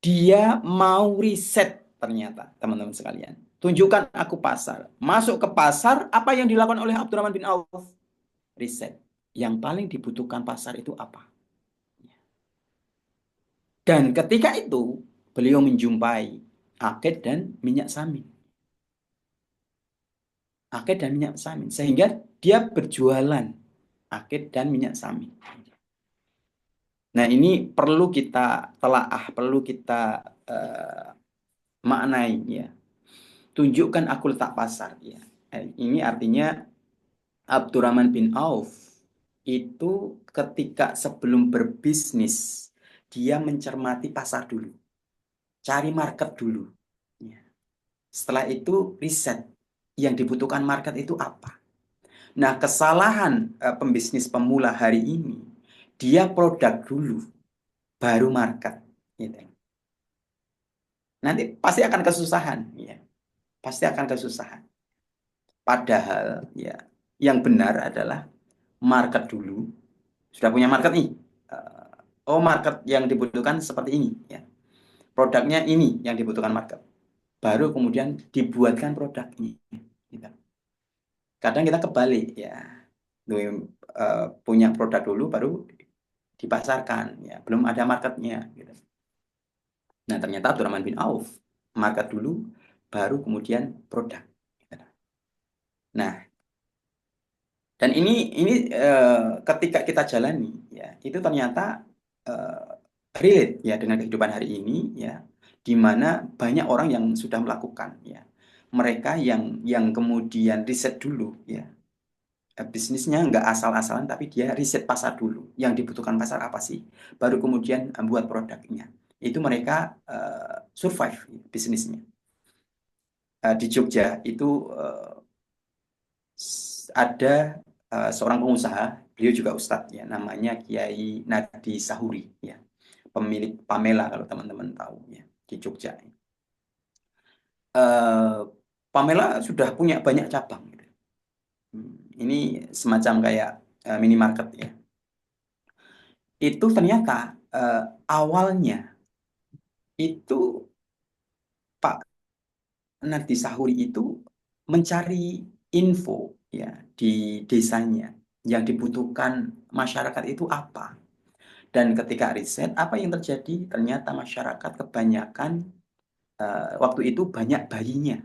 Dia mau riset ternyata, teman-teman sekalian. Tunjukkan aku pasar. Masuk ke pasar, apa yang dilakukan oleh Abdurrahman bin Auf? Riset. Yang paling dibutuhkan pasar itu apa? Dan ketika itu, beliau menjumpai akid dan minyak samin. Akid dan minyak samin. Sehingga dia berjualan akid dan minyak samin. Nah, ini perlu kita telaah, perlu kita uh, maknai ya. Tunjukkan aku letak pasar ya. Ini artinya Abdurrahman bin Auf itu ketika sebelum berbisnis dia mencermati pasar dulu, cari market dulu. Ya. Setelah itu riset yang dibutuhkan market itu apa. Nah, kesalahan pembisnis pemula hari ini, dia produk dulu, baru market. Gitu. Nanti pasti akan kesusahan. Ya. Pasti akan kesusahan. Padahal ya yang benar adalah market dulu. Sudah punya market nih. Oh, market yang dibutuhkan seperti ini. Ya. Produknya ini yang dibutuhkan market. Baru kemudian dibuatkan produk ini. Gitu. Kadang kita kebalik ya. Punya produk dulu baru dipasarkan ya, belum ada marketnya gitu. Nah, ternyata Abdurrahman bin Auf market dulu baru kemudian produk gitu. Nah, dan ini ketika kita jalani ya, itu ternyata uh, relate ya dengan kehidupan hari ini ya, di mana banyak orang yang sudah melakukan ya. Mereka yang kemudian riset dulu ya, bisnisnya nggak asal-asalan tapi dia riset pasar dulu. Yang dibutuhkan pasar apa sih? Baru kemudian buat produknya. Itu mereka survive bisnisnya. Di Jogja itu ada seorang pengusaha, beliau juga ustadz ya, namanya Kiai Nadi Sahuri ya. Pemilik Pamela kalau teman-teman tahu ya, di Jogja. Pamela sudah punya banyak cabang gitu. Ini semacam kayak minimarket ya. Itu ternyata awalnya itu Pak Nadi Sahuri itu mencari info ya di desanya yang dibutuhkan masyarakat itu apa. Dan ketika riset, apa yang terjadi? Ternyata masyarakat kebanyakan waktu itu banyak bayinya.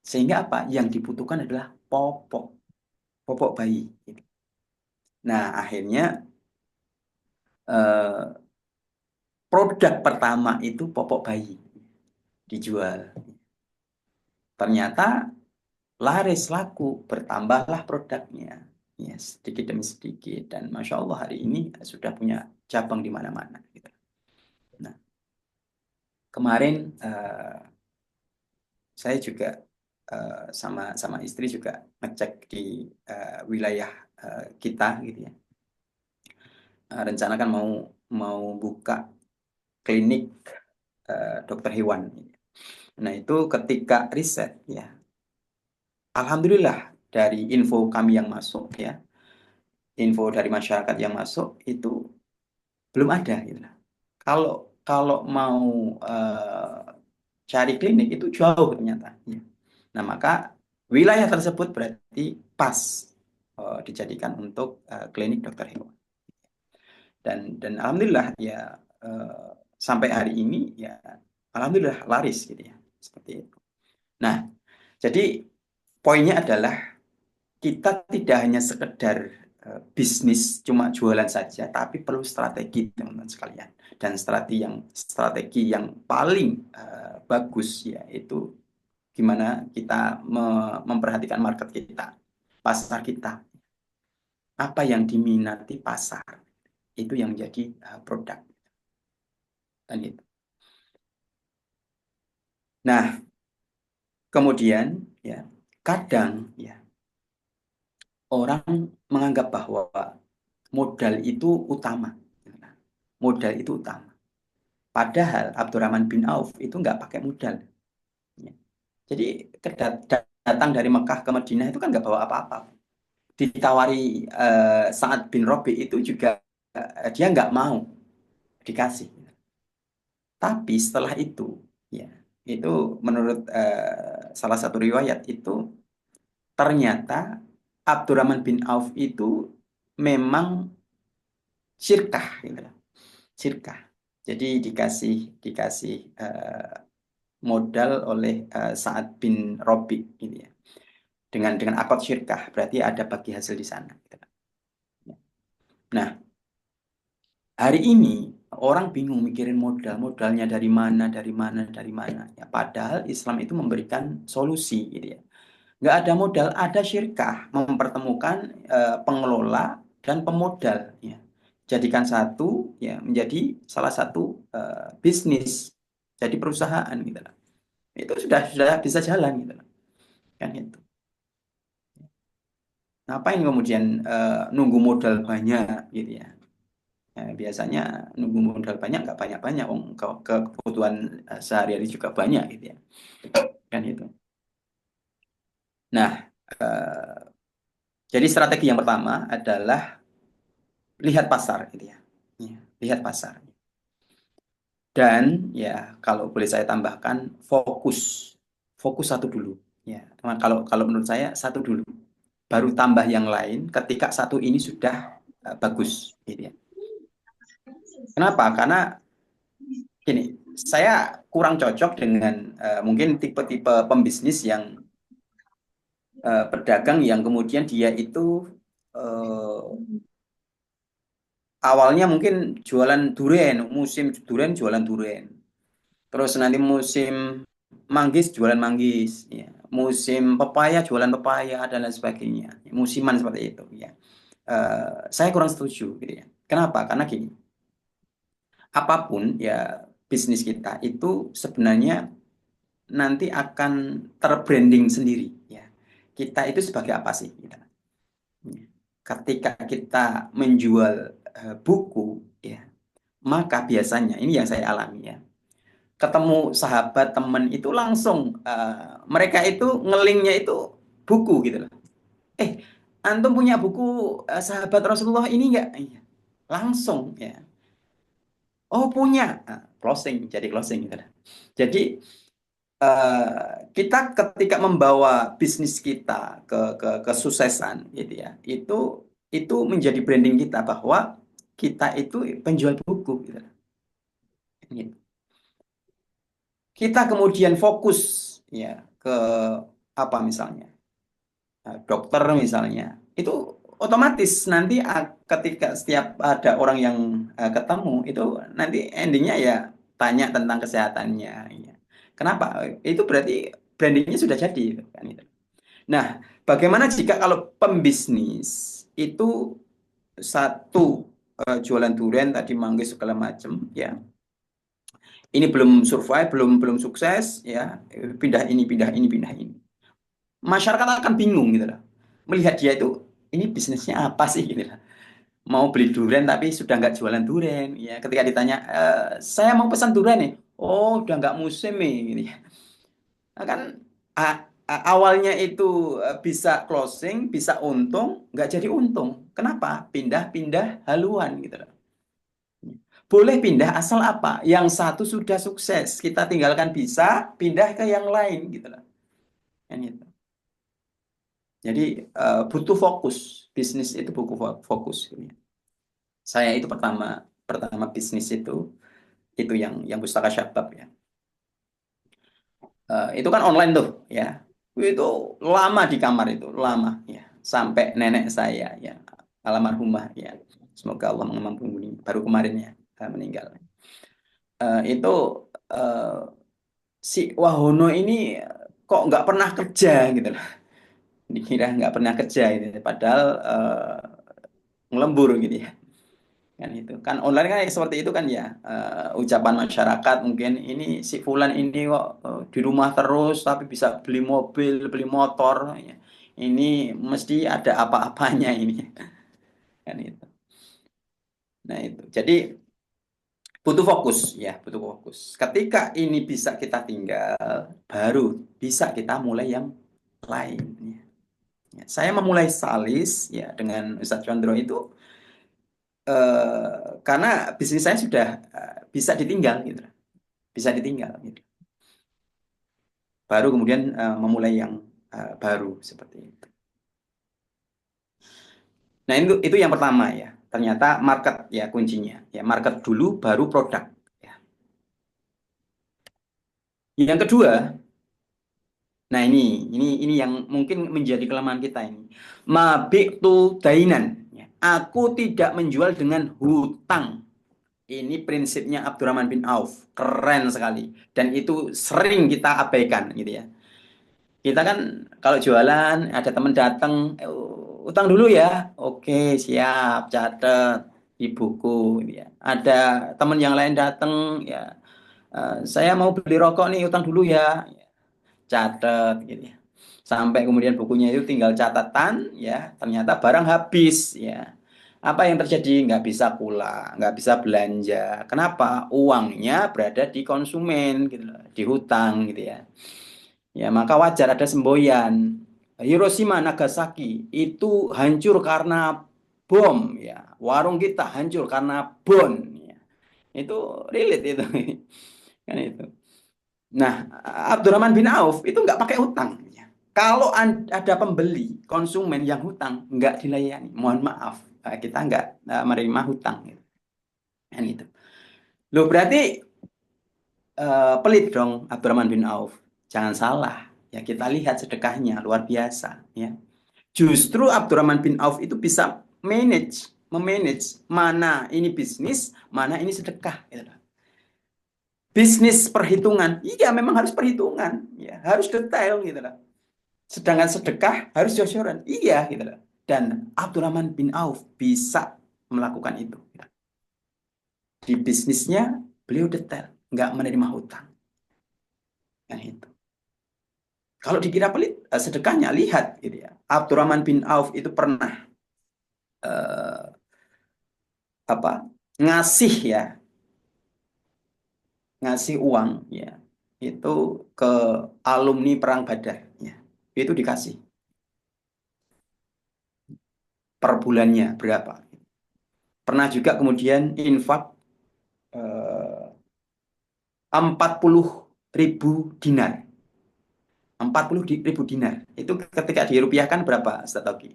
Sehingga apa? Yang dibutuhkan adalah popok bayi. Nah, akhirnya produk pertama itu popok bayi dijual. Ternyata laris laku, bertambahlah produknya. Ya, sedikit demi sedikit. Dan Masya Allah hari ini sudah punya cabang di mana-mana. Gitu. Nah, kemarin saya juga sama istri juga ngecek di wilayah kita gitu ya. Rencana kan mau buka klinik dokter hewan. Nah, itu ketika riset ya, alhamdulillah dari info kami yang masuk ya, info dari masyarakat yang masuk itu belum ada gitu. Kalau kalau mau cari klinik itu jauh ternyata. Ya. Nah, maka wilayah tersebut berarti pas dijadikan untuk klinik dokter hewan. Dan alhamdulillah ya sampai hari ini ya alhamdulillah laris gitu ya. Seperti itu. Nah, jadi poinnya adalah kita tidak hanya sekedar bisnis cuma jualan saja, tapi perlu strategi teman-teman sekalian. Dan strategi yang paling bagus yaitu gimana kita memperhatikan market kita, pasar kita. Apa yang diminati pasar itu yang menjadi produk. Dan itu. Nah, kemudian ya kadang ya orang menganggap bahwa modal itu utama. Modal itu utama. Padahal Abdurrahman bin Auf itu nggak pakai modal. Ya. Jadi datang dari Mekah ke Madinah itu kan nggak bawa apa-apa. Ditawari Sa'ad bin Rabi itu juga dia nggak mau dikasih. Tapi setelah itu, ya itu menurut salah satu riwayat itu ternyata Abdurrahman bin Auf itu memang syirkah, gitu loh. Syirkah. Jadi dikasih dikasih modal oleh Sa'ad bin Rabi, gitu ya. Dengan akad syirkah, berarti ada bagi hasil di sana. Gitu. Nah, hari ini orang bingung mikirin modal, modalnya dari mana, dari mana, dari mana. Ya, padahal Islam itu memberikan solusi, gitu ya. Nggak ada modal, ada syirkah mempertemukan pengelola dan pemodal. Ya. Jadikan satu, ya menjadi salah satu bisnis, jadi perusahaan, gitu lah. Itu sudah bisa jalan, gitu lah. Kan itu. Ngapain kemudian nunggu modal banyak, gitu ya. Biasanya nunggu modal banyak nggak banyak-banyak, kebutuhan sehari-hari juga banyak, gitu ya. Kan itu. Nah, eh, jadi strategi yang pertama adalah lihat pasar, gitu ya. Ya, lihat pasar. Dan ya kalau boleh saya tambahkan fokus, fokus satu dulu. Ya, teman, kalau kalau menurut saya satu dulu, baru tambah yang lain ketika satu ini sudah bagus, gitu ya. Kenapa? Karena gini, saya kurang cocok dengan mungkin tipe-tipe pembisnis yang pedagang yang kemudian dia itu eh, awalnya mungkin jualan durian, musim durian jualan durian. Terus nanti musim manggis jualan manggis, ya. Musim pepaya jualan pepaya dan lain sebagainya. Musiman seperti itu, ya. Saya kurang setuju, gitu ya. Kenapa? Karena gini, apapun ya bisnis kita itu sebenarnya nanti akan terbranding sendiri, ya. Kita itu sebagai apa sih? Gitu. Ketika kita menjual buku, ya, maka biasanya ini yang saya alami, ya. Ketemu sahabat teman itu langsung mereka itu ngelinknya itu buku, gitu loh. Eh, antum punya buku sahabat Rasulullah ini enggak? Iya. Langsung, ya. Oh, punya. Nah, closing, jadi closing, gitu loh. Jadi kita ketika membawa bisnis kita ke kesuksesan, gitu ya, itu menjadi branding kita bahwa kita itu penjual buku, gitu loh. Gitu. Kita kemudian fokus, ya, ke apa misalnya, dokter misalnya, itu otomatis nanti ketika setiap ada orang yang ketemu itu nanti endingnya ya tanya tentang kesehatannya, ya. Kenapa? Itu berarti brandingnya sudah jadi, kan itu. Nah, bagaimana jika kalau pembisnis itu satu jualan durian tadi manggis segala macam, ya, ini belum survive, belum belum sukses, ya, pindah ini, pindah ini, pindah ini. Masyarakat akan bingung, gitu lah. Melihat dia itu, ini bisnisnya apa sih, gitu lah. Mau beli durian tapi sudah nggak jualan durian, ya. Ketika ditanya, saya mau pesan durian nih, oh udah nggak musim nih, gitu ya. Nah, kan awalnya itu bisa closing, bisa untung, nggak jadi untung. Kenapa? Pindah-pindah haluan, gitu lah. Boleh pindah asal apa? Yang satu sudah sukses, kita tinggalkan bisa, pindah ke yang lain, gitu lah. Kan gitu. Jadi butuh fokus, bisnis itu butuh fokus, gitu ya. Saya itu pertama pertama bisnis itu yang Pustaka Syabab, ya. Itu kan online tuh, ya. Itu lama di kamar itu, lama, ya. Sampai nenek saya, ya, almarhumah, ya. Semoga Allah mengampuni, baru kemarin, ya, meninggal. Itu eh, si Wahono ini kok nggak pernah kerja, gitu loh. Dikira nggak pernah kerja, gitu. Padahal ngelembur, gitu ya. Kan itu kan online kan seperti itu kan, ya. Ucapan masyarakat mungkin ini si Fulan ini kok di rumah terus tapi bisa beli mobil, beli motor, ya. Ini mesti ada apa-apanya ini. Kan itu. Nah itu. Jadi butuh fokus ya, butuh fokus. Ketika ini bisa kita tinggal, baru bisa kita mulai yang lain. Ya. Ya, saya memulai Salis ya dengan Ustadz Condro itu karena bisnis saya sudah bisa ditinggal gitu, bisa ditinggal gitu. Baru kemudian memulai yang baru seperti itu. Nah itu yang pertama ya. Ternyata market ya kuncinya. Ya market dulu baru produk. Ya. Yang kedua, nah ini yang mungkin menjadi kelemahan kita ini. Mabi'tu dainan. Ya. Aku tidak menjual dengan hutang. Ini prinsipnya Abdurrahman bin Auf. Keren sekali. Dan itu sering kita abaikan gitu ya. Kita kan kalau jualan ada teman datang, utang dulu ya. Oke, siap, catat di buku gitu ya. Ada teman yang lain datang ya. Saya mau beli rokok nih, utang dulu ya. Catat gitu ya. Sampai kemudian bukunya itu tinggal catatan ya, ternyata barang habis ya. Apa yang terjadi? Nggak bisa pulang, nggak bisa belanja. Kenapa? Uangnya berada di konsumen gitu loh, di hutang gitu ya. Ya, maka wajar ada semboyan. Hiroshima, Nagasaki itu hancur karena bom ya. Warung kita hancur karena bom ya. Itu relate itu. Kan itu. Nah, Abdurrahman bin Auf itu nggak pakai hutang. Ya. Kalau ada pembeli, konsumen yang hutang, nggak dilayani. Mohon maaf, kita nggak menerima hutang. Gitu. Kan itu. Loh berarti pelit dong Abdurrahman bin Auf. Jangan salah. Ya kita lihat sedekahnya luar biasa. Ya. Justru Abdurrahman bin Auf itu bisa memanage mana ini bisnis, mana ini sedekah. Gitu. Bisnis perhitungan, iya memang harus perhitungan, ya harus detail gitu loh. Sedangkan sedekah harus jor-joran, iya gitu loh. Dan Abdurrahman bin Auf bisa melakukan itu. Di bisnisnya beliau detail, nggak menerima hutang. Kan itu. Kalau dikira pelit, sedekahnya lihat gitu ya. Abdurrahman bin Auf itu pernah eh, apa ngasih ya, ngasih uang ya itu ke alumni perang Badar ya. Itu dikasih per bulannya berapa. Pernah juga kemudian infak 40.000 dinar. 40.000 dinar. Itu ketika dirupiahkan berapa, Ustaz Togi?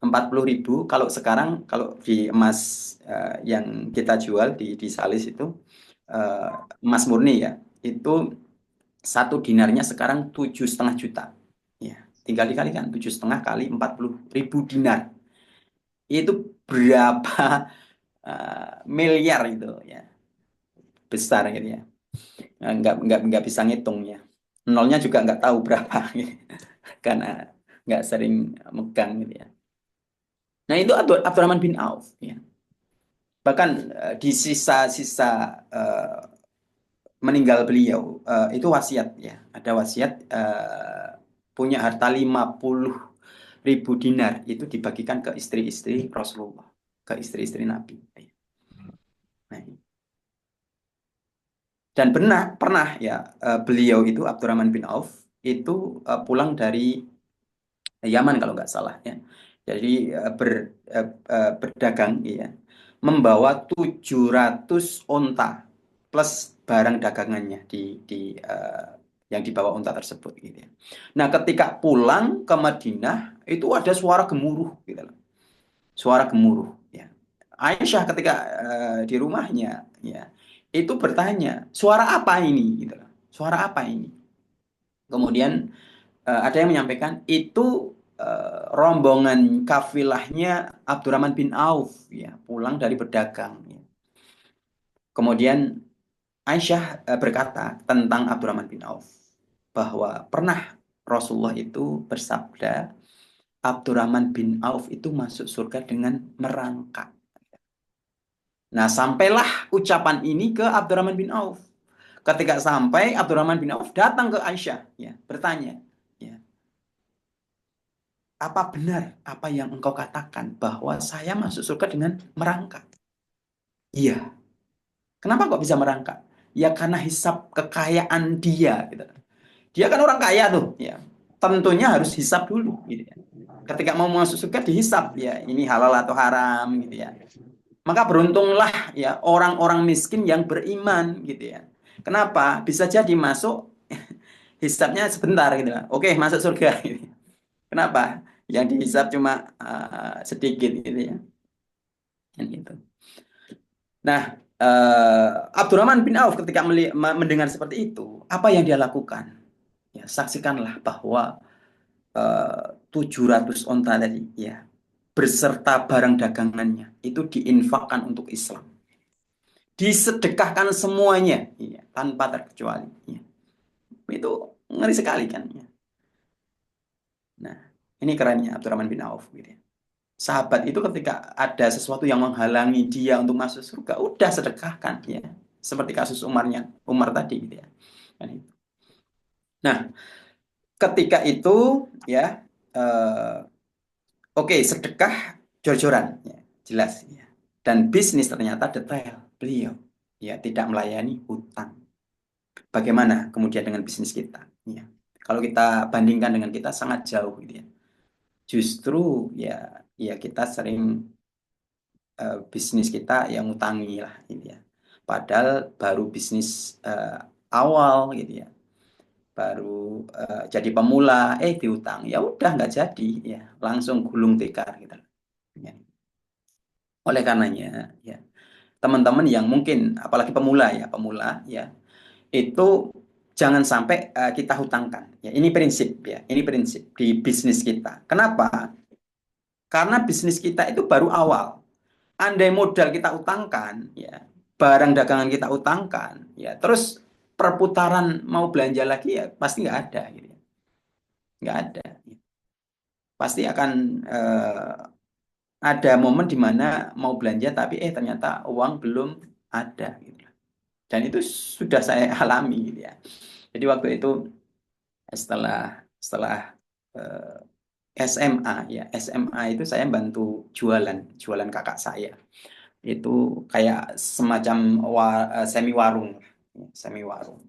40.000, kalau sekarang, kalau di emas yang kita jual di Salis itu, eh, emas murni ya, itu satu dinarnya sekarang 7,5 juta. Ya, tinggal dikalikan 7,5 kali 40.000 dinar. Itu berapa miliar itu ya, besar gitu ya. Nah, nggak bisa ngitungnya. Nolnya juga nggak tahu berapa gitu. Karena nggak sering megang gitu ya. Nah itu Abdurrahman bin Auf ya. Bahkan di sisa-sisa eh, meninggal beliau itu wasiat ya. Ada wasiat punya harta 50.000 dinar itu dibagikan ke istri-istri Rasulullah, ke istri-istri Nabi. Nah, dan pernah ya beliau itu Abdurrahman bin Auf itu pulang dari Yaman kalau nggak salah ya. Jadi berdagang ya, membawa 700 onta plus barang dagangannya di yang dibawa onta tersebut gitu ya. Nah, ketika pulang ke Madinah itu ada suara gemuruh gitu loh. Suara gemuruh ya. Aisyah ketika di rumahnya ya itu bertanya, suara apa ini gitu loh. Suara apa ini? Kemudian ada yang menyampaikan itu rombongan kafilahnya Abdurrahman bin Auf ya pulang dari berdagang ya. Kemudian Aisyah berkata tentang Abdurrahman bin Auf bahwa pernah Rasulullah itu bersabda Abdurrahman bin Auf itu masuk surga dengan merangkak. Nah, sampailah ucapan ini ke Abdurrahman bin Auf. Ketika sampai Abdurrahman bin Auf datang ke Aisyah ya bertanya ya, apa benar apa yang engkau katakan bahwa saya masuk surga dengan merangkak? Iya. Kenapa kok bisa merangkak? Ya karena hisab kekayaan dia gitu. Dia kan orang kaya tuh, ya. Tentunya harus hisab dulu gitu ya. Ketika mau masuk surga dihisab ya, ini halal atau haram gitu ya. Maka beruntunglah ya orang-orang miskin yang beriman gitu ya. Kenapa? Bisa jadi masuk hisabnya sebentar gitu lah. Oke, masuk surga gitu. Kenapa? Yang dihisab cuma sedikit gitu ya. Kan gitu. Nah, Abdurrahman bin Auf ketika mendengar seperti itu, apa yang dia lakukan? Ya, saksikanlah bahwa 700 onta tadi ya beserta barang dagangannya itu diinfakkan untuk Islam. Disedekahkan semuanya ya, tanpa terkecuali. Ya. Itu ngeri sekali kan ya. Nah, ini kerennya Abdurrahman bin Auf gitu ya. Sahabat itu ketika ada sesuatu yang menghalangi dia untuk masuk surga, udah sedekahkan ya. Seperti kasus Umar tadi gitu ya. Kan itu. Nah, ketika itu ya oke, sedekah jor-joran ya, jelas ya. Dan bisnis ternyata detail. Beliau ya tidak melayani hutang. Bagaimana kemudian dengan bisnis kita? Ya. Kalau kita bandingkan dengan kita sangat jauh gitu ya. Justru ya kita sering bisnis kita yang ngutangi lah gitu ya. Padahal baru bisnis awal gitu ya. Baru jadi pemula dihutang. Ya udah nggak jadi ya, langsung gulung tikar gitu. Ya. Oleh karenanya ya, teman-teman yang mungkin apalagi pemula ya, itu jangan sampai kita hutangkan. Ya, ini prinsip ya, ini prinsip di bisnis kita. Kenapa? Karena bisnis kita itu baru awal. Andai modal kita utangkan, ya, barang dagangan kita utangkan, ya, terus perputaran mau belanja lagi ya pasti nggak ada, gitu ya. Nggak ada. Pasti akan ada momen di mana mau belanja tapi ternyata uang belum ada, gitu. Dan itu sudah saya alami, gitu ya. Jadi waktu itu setelah SMA ya, SMA itu saya bantu jualan kakak saya. Itu kayak semacam semi warung, semi warung.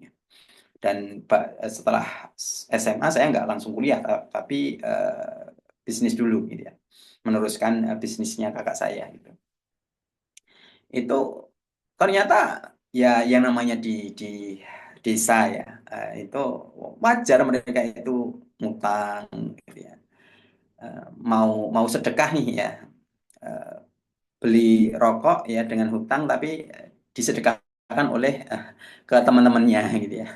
Dan setelah SMA saya nggak langsung kuliah, tapi bisnis dulu gitu ya, meneruskan bisnisnya kakak saya gitu. Itu ternyata ya yang namanya di desa ya, itu wajar mereka itu ngutang gitu ya. Mau mau sedekah nih ya, eh, beli rokok ya dengan hutang tapi disedekahkan oleh ke teman-temannya gitu ya.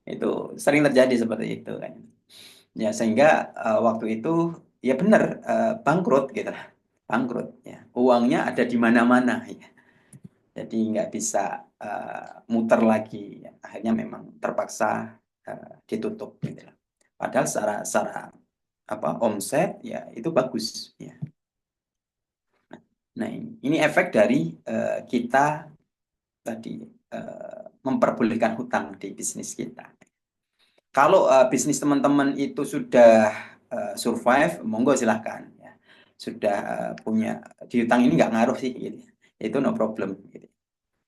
Itu sering terjadi seperti itu kan. Ya sehingga waktu itu ya benar bangkrut gitu lah. Bangkrut ya. Uangnya ada di mana-mana ya. Jadi nggak bisa muter lagi ya. Akhirnya memang terpaksa ditutup gitu lah. Padahal secara apa omset ya itu bagus ya. Nah, ini efek dari kita tadi memperbolehkan hutang di bisnis kita. Kalau bisnis teman-teman itu sudah survive, monggo silahkan. Ya. Sudah punya di hutang ini nggak ngaruh sih, gitu. Itu no problem. Gitu.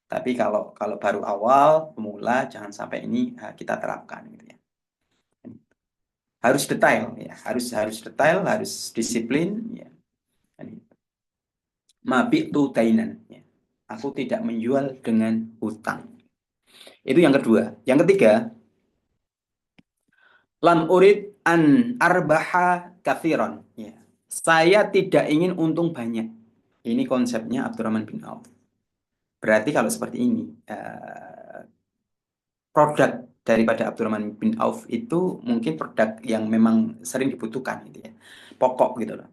Tapi kalau kalau baru awal, pemula, jangan sampai ini kita terapkan. Gitu ya. Harus detail, ya. Harus detail, harus disiplin. Ya. Mabi tu tainan. Ya. Aku tidak menjual dengan hutang. Itu yang kedua. Yang ketiga, lam urid an arbaha kathiron. Ya. Saya tidak ingin untung banyak. Ini konsepnya Abdurrahman bin Auf. Berarti kalau seperti ini, produk daripada Abdurrahman bin Auf itu mungkin produk yang memang sering dibutuhkan gitu ya. Pokok gitu loh.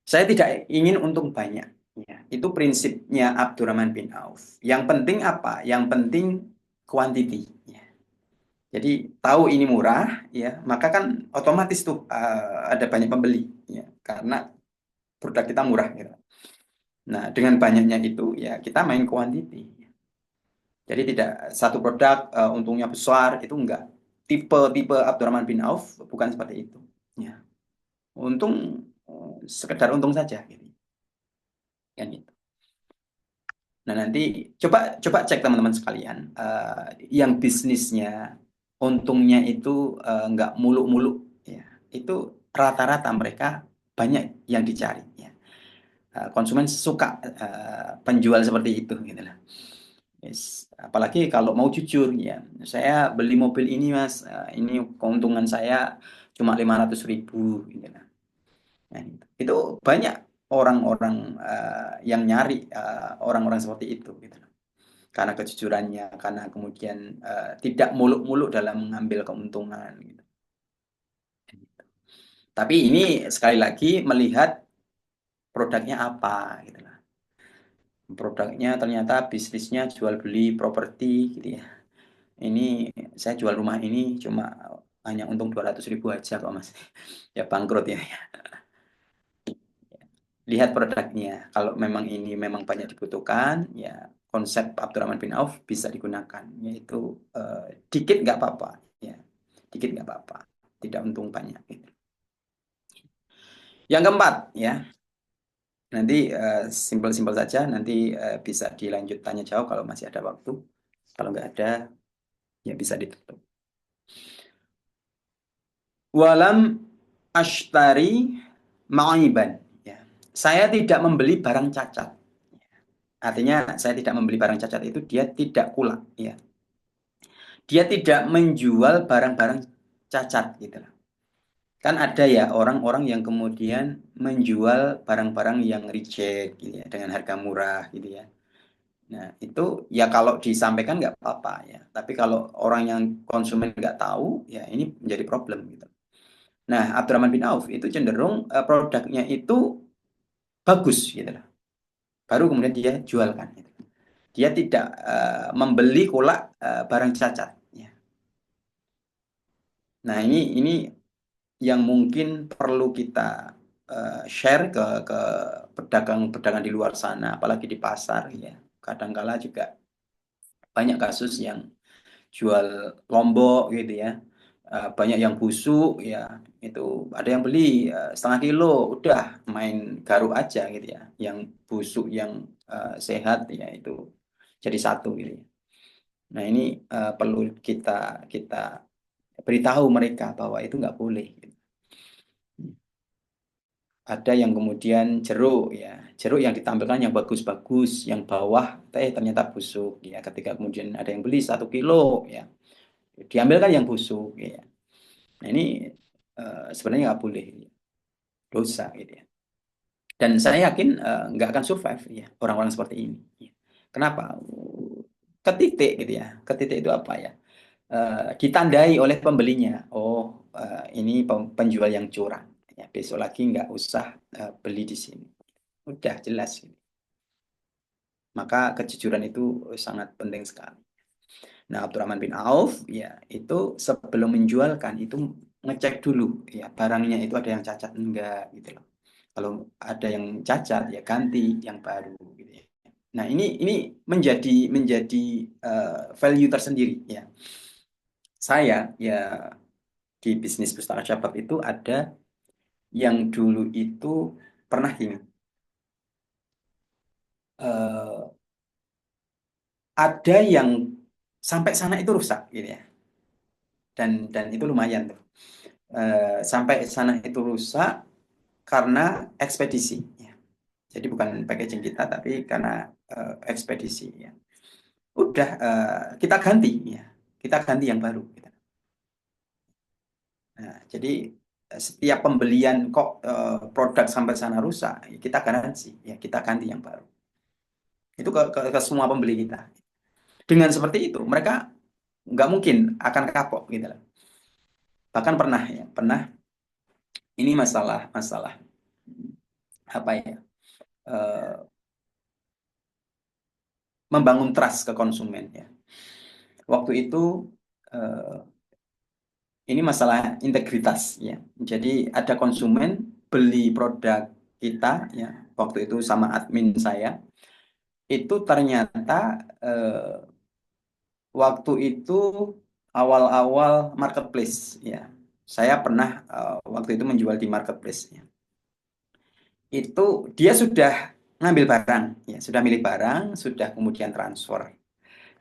Saya tidak ingin untung banyak. Ya, itu prinsipnya Abdurrahman bin Auf. Yang penting apa? Yang penting quantity. Ya. Jadi tahu ini murah, ya maka kan otomatis tuh ada banyak pembeli, ya karena produk kita murah. Gitu. Nah dengan banyaknya itu ya kita main quantity. Jadi tidak satu produk untungnya besar itu enggak. Tipe-tipe Abdurrahman bin Auf bukan seperti itu. Ya. untung sekedar untung saja gitu. Kan gitu. Nah, nanti coba coba cek teman-teman sekalian, yang bisnisnya untungnya itu nggak muluk-muluk ya. Itu rata-rata mereka banyak yang dicari ya. Konsumen suka penjual seperti itu gitu lah. Yes. Apalagi kalau mau jujur ya, saya beli mobil ini Mas, ini keuntungan saya cuma 500.000 gitu lah. Nah, itu banyak orang-orang yang nyari orang-orang seperti itu gitu loh. Karena kejujurannya, karena kemudian tidak muluk-muluk dalam mengambil keuntungan gitu. Tapi ini sekali lagi melihat produknya apa gitu lah. Produknya ternyata bisnisnya jual beli properti gitu ya. Ini saya jual rumah ini cuma hanya untung 200.000 aja kok Mas. Ya bangkrut ya. Lihat produknya. Kalau memang ini memang banyak dibutuhkan, ya konsep Abdurrahman bin Auf bisa digunakan. Yaitu dikit nggak apa-apa, ya dikit nggak apa-apa, tidak untung banyak. Gitu. Yang keempat, ya nanti simpel-simpel saja. Nanti bisa dilanjut tanya jawab kalau masih ada waktu. Kalau nggak ada, ya bisa ditutup. Walam ashtari ma'iban. Ya. Saya tidak membeli barang cacat. Artinya saya tidak membeli barang cacat itu dia tidak kulak, ya. Dia tidak menjual barang-barang cacat gitu. Kan ada ya orang-orang yang kemudian menjual barang-barang yang reject gitu ya dengan harga murah gitu ya. Nah, itu ya kalau disampaikan nggak apa-apa ya. Tapi kalau orang yang konsumen nggak tahu, ya ini menjadi problem gitu. Nah, Abdurrahman bin Auf itu cenderung produknya itu bagus gitu loh. Baru kemudian dia jualkan gitu. Dia tidak membeli kulak barang cacat. Ya. Nah, ini yang mungkin perlu kita share ke pedagang-pedagang di luar sana, apalagi di pasar ya. Kadangkala juga banyak kasus yang jual lombok gitu ya. Banyak yang busuk ya. Itu ada yang beli 0,5 kilo, udah main garuk aja gitu ya. Yang busuk, yang sehat ya itu jadi satu gitu ya. Nah, ini perlu kita kita beritahu mereka bahwa itu nggak boleh. Gitu. Ada yang kemudian jeruk ya, jeruk yang ditampilkan yang bagus-bagus, yang bawah ternyata busuk ya. Ketika kemudian ada yang beli 1 kilo ya, diambilkan yang busuk ya. Nah, ini sebenarnya nggak boleh, dosa gitu ya. Dan saya yakin nggak akan survive ya orang-orang seperti ini. Ya. Kenapa? Ketitik gitu ya. Ketitik itu apa ya? Ditandai oleh pembelinya. Oh, ini penjual yang curang. Ya, besok lagi nggak usah beli di sini. Udah jelas. Maka kejujuran itu sangat penting sekali. Nah, Abdurrahman bin Auf ya itu sebelum menjualkan itu ngecek dulu ya barangnya itu ada yang cacat enggak gitu loh. Kalau ada yang cacat ya ganti yang baru gitu ya. Nah, ini menjadi value tersendiri ya. Saya ya di bisnis pustaka cabak itu ada yang dulu itu pernah gini. eh, ada yang sampai sana itu rusak gitu ya. Dan itu lumayan tuh. Sampai sana itu rusak karena ekspedisi ya. Jadi bukan packaging kita tapi karena ekspedisi ya. Udah kita ganti ya. Kita ganti yang baru gitu. Nah, jadi setiap pembelian kok produk sampai sana rusak, ya kita garansi ya kita ganti yang baru. Itu ke semua pembeli kita. Dengan seperti itu mereka nggak mungkin akan kapok gitu loh. Bahkan pernah ya, pernah ini masalah apa ya? eh, Membangun trust ke konsumen ya. Waktu itu eh, ini masalah integritas ya. Jadi ada konsumen beli produk kita ya. Waktu itu sama admin saya itu ternyata waktu itu awal-awal marketplace ya. Saya pernah waktu itu menjual di marketplace-nya. Itu dia sudah ngambil barang, ya, sudah milih barang, sudah kemudian transfer.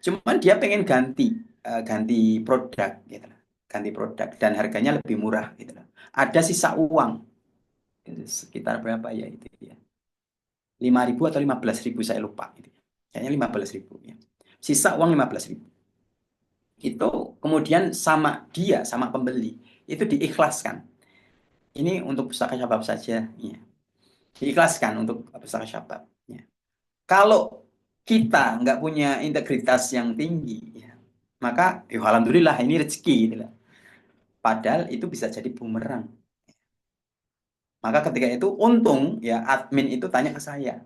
Cuman dia pengen ganti produk gitu loh. Ganti produk dan harganya lebih murah gitu loh. Ada sisa uang itu sekitar berapa ya itu ya? 5.000 atau 15.000 saya lupa gitu. Kayaknya 15.000 ya. Sisa uang 15.000. Itu kemudian sama pembeli itu diikhlaskan. Ini untuk pustaka syabab saja ya. Diikhlaskan untuk pustaka syabab ya. Kalau kita nggak punya integritas yang tinggi ya, maka ya alhamdulillah ini rezeki gitu loh. Padahal itu bisa jadi bumerang. Maka ketika itu untung ya admin itu tanya ke saya,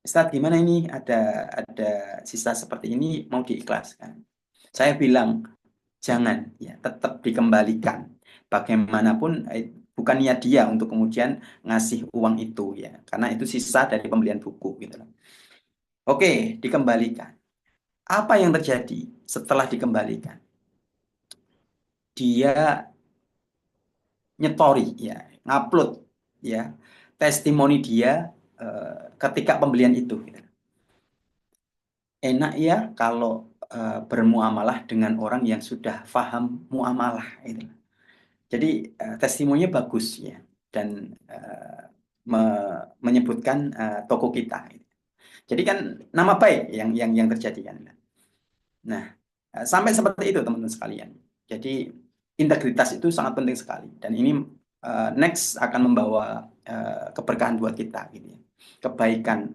Ustadz gimana ini ada sisa seperti ini mau diikhlaskan. Saya bilang jangan ya tetap dikembalikan. Bagaimanapun bukan niat dia untuk kemudian ngasih uang itu ya, karena itu sisa dari pembelian buku gitu loh. Oke, dikembalikan. Apa yang terjadi setelah dikembalikan? Dia nyetori ya, ngupload ya testimoni dia ketika pembelian itu gitu. Enak ya kalau bermuamalah dengan orang yang sudah paham muamalah gitu. Jadi testimoninya bagus ya dan menyebutkan toko kita. Jadi kan nama baik yang terjadi kan. Nah, sampai seperti itu teman-teman sekalian. Jadi integritas itu sangat penting sekali dan ini next akan membawa keberkahan buat kita gitu ya. Kebaikan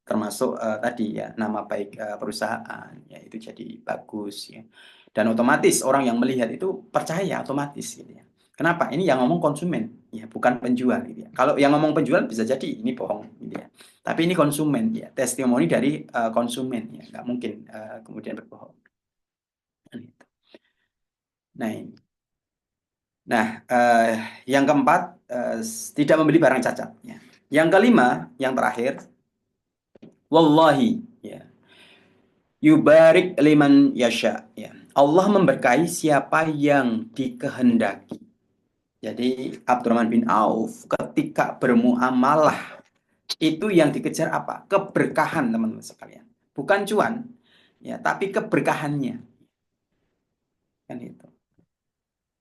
termasuk tadi ya nama baik perusahaan ya itu jadi bagus ya. Dan otomatis orang yang melihat itu percaya otomatis gitu ya. Kenapa? Ini yang ngomong konsumen ya, bukan penjual gitu ya. Kalau yang ngomong penjual bisa jadi ini bohong gitu ya. Tapi ini konsumen ya, testimoni dari konsumen ya, nggak mungkin kemudian berbohong. Nah, ini. Nah, yang keempat tidak membeli barang cacat. Ya. Yang kelima, yang terakhir, wallahi, ya, yubarik liman yasha. Ya. Allah memberkahi siapa yang dikehendaki. Jadi Abdurrahman bin Auf ketika bermuamalah itu yang dikejar apa? Keberkahan teman-teman sekalian. Bukan cuan, ya, tapi keberkahannya. Kan itu.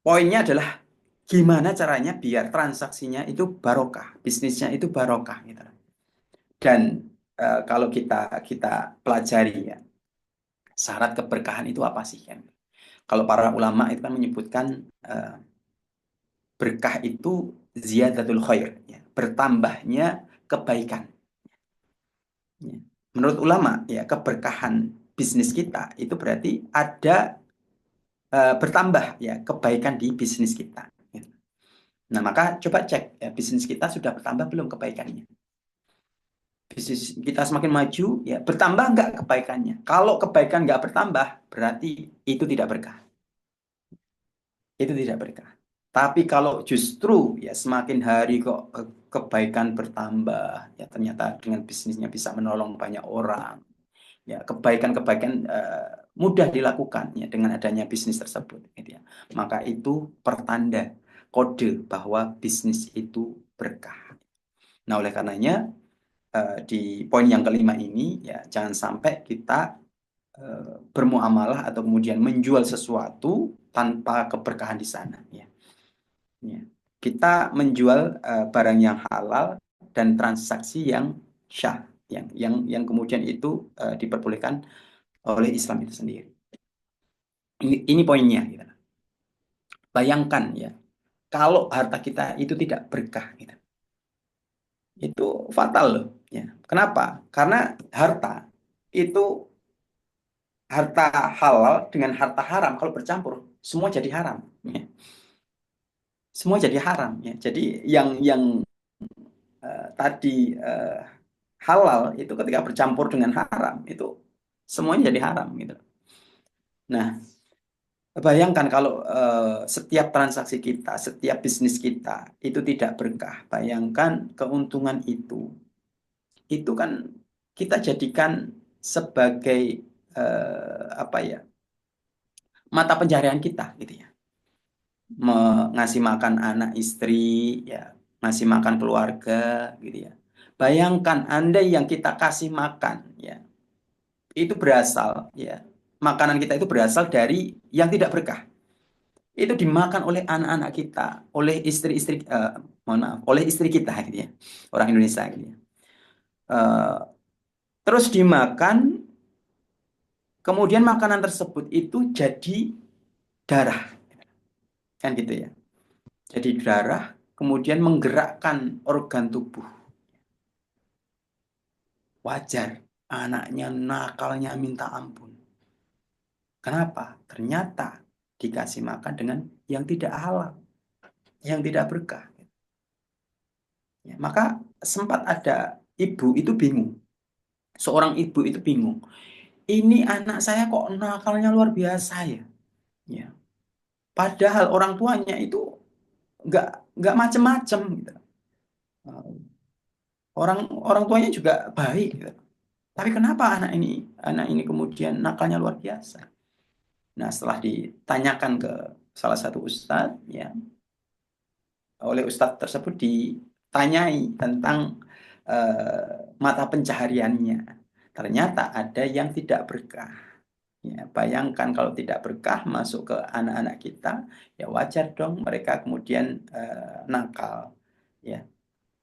Poinnya adalah gimana caranya biar transaksinya itu barokah, bisnisnya itu barokah gitu. Dan kalau kita kita pelajari ya, syarat keberkahan itu apa sih kan? Kalau para ulama itu kan menyebutkan berkah itu ziyadatul khair, ya, bertambahnya kebaikan. Ya. Menurut ulama ya keberkahan bisnis kita itu berarti ada bertambah ya kebaikan di bisnis kita. Gitu. Nah maka coba cek ya bisnis kita sudah bertambah belum kebaikannya. Bisnis kita semakin maju, ya bertambah nggak kebaikannya. Kalau kebaikan nggak bertambah, berarti itu tidak berkah. Itu tidak berkah. Tapi kalau justru ya semakin hari kok kebaikan bertambah, ya ternyata dengan bisnisnya bisa menolong banyak orang, ya kebaikan-kebaikan mudah dilakukan ya dengan adanya bisnis tersebut, gitu ya. Maka itu pertanda kode bahwa bisnis itu berkah. Nah oleh karenanya di poin yang kelima ini ya jangan sampai kita bermuamalah atau kemudian menjual sesuatu tanpa keberkahan di sana ya. Ya. Kita menjual barang yang halal dan transaksi yang syah yang kemudian itu diperbolehkan oleh Islam itu sendiri. Ini poinnya gitu. Bayangkan ya kalau harta kita itu tidak berkah gitu. Itu fatal loh ya. Kenapa? Karena harta itu harta halal dengan harta haram kalau bercampur semua jadi haram ya. Semua jadi haram ya. Jadi yang tadi halal itu ketika bercampur dengan haram itu semuanya jadi haram gitu. Nah, bayangkan kalau setiap transaksi kita, setiap bisnis kita itu tidak berkah. Bayangkan keuntungan itu kan kita jadikan sebagai apa ya mata pencaharian kita gitu ya. ngasih makan anak istri, ya, ngasih makan keluarga, gitu ya. Bayangkan Anda yang kita kasih makan, ya, itu berasal, ya, makanan kita itu berasal dari yang tidak berkah. Itu dimakan oleh anak-anak kita, oleh istri-istri, mohon maaf, oleh istri kita, gitu ya, orang Indonesia, gitu ya. Eh, terus dimakan, kemudian makanan tersebut itu jadi darah, kan gitu ya. Jadi darah, kemudian menggerakkan organ tubuh. Wajar, anaknya nakalnya minta ampun. Kenapa? Ternyata dikasih makan dengan yang tidak halal, yang tidak berkah. Ya, maka sempat ada ibu itu bingung. Seorang ibu itu bingung. Ini anak saya kok nakalnya luar biasa ya. Ya. Padahal orang tuanya itu nggak nggak macem-macem gitu. Orang orang tuanya juga baik gitu. Tapi kenapa anak ini kemudian nakalnya luar biasa? Nah, setelah ditanyakan ke salah satu ustadz, ya, oleh ustadz tersebut ditanyai tentang mata pencahariannya. Ternyata ada yang tidak berkah. Ya, bayangkan kalau tidak berkah masuk ke anak-anak kita, ya wajar dong mereka kemudian nakal. Ya,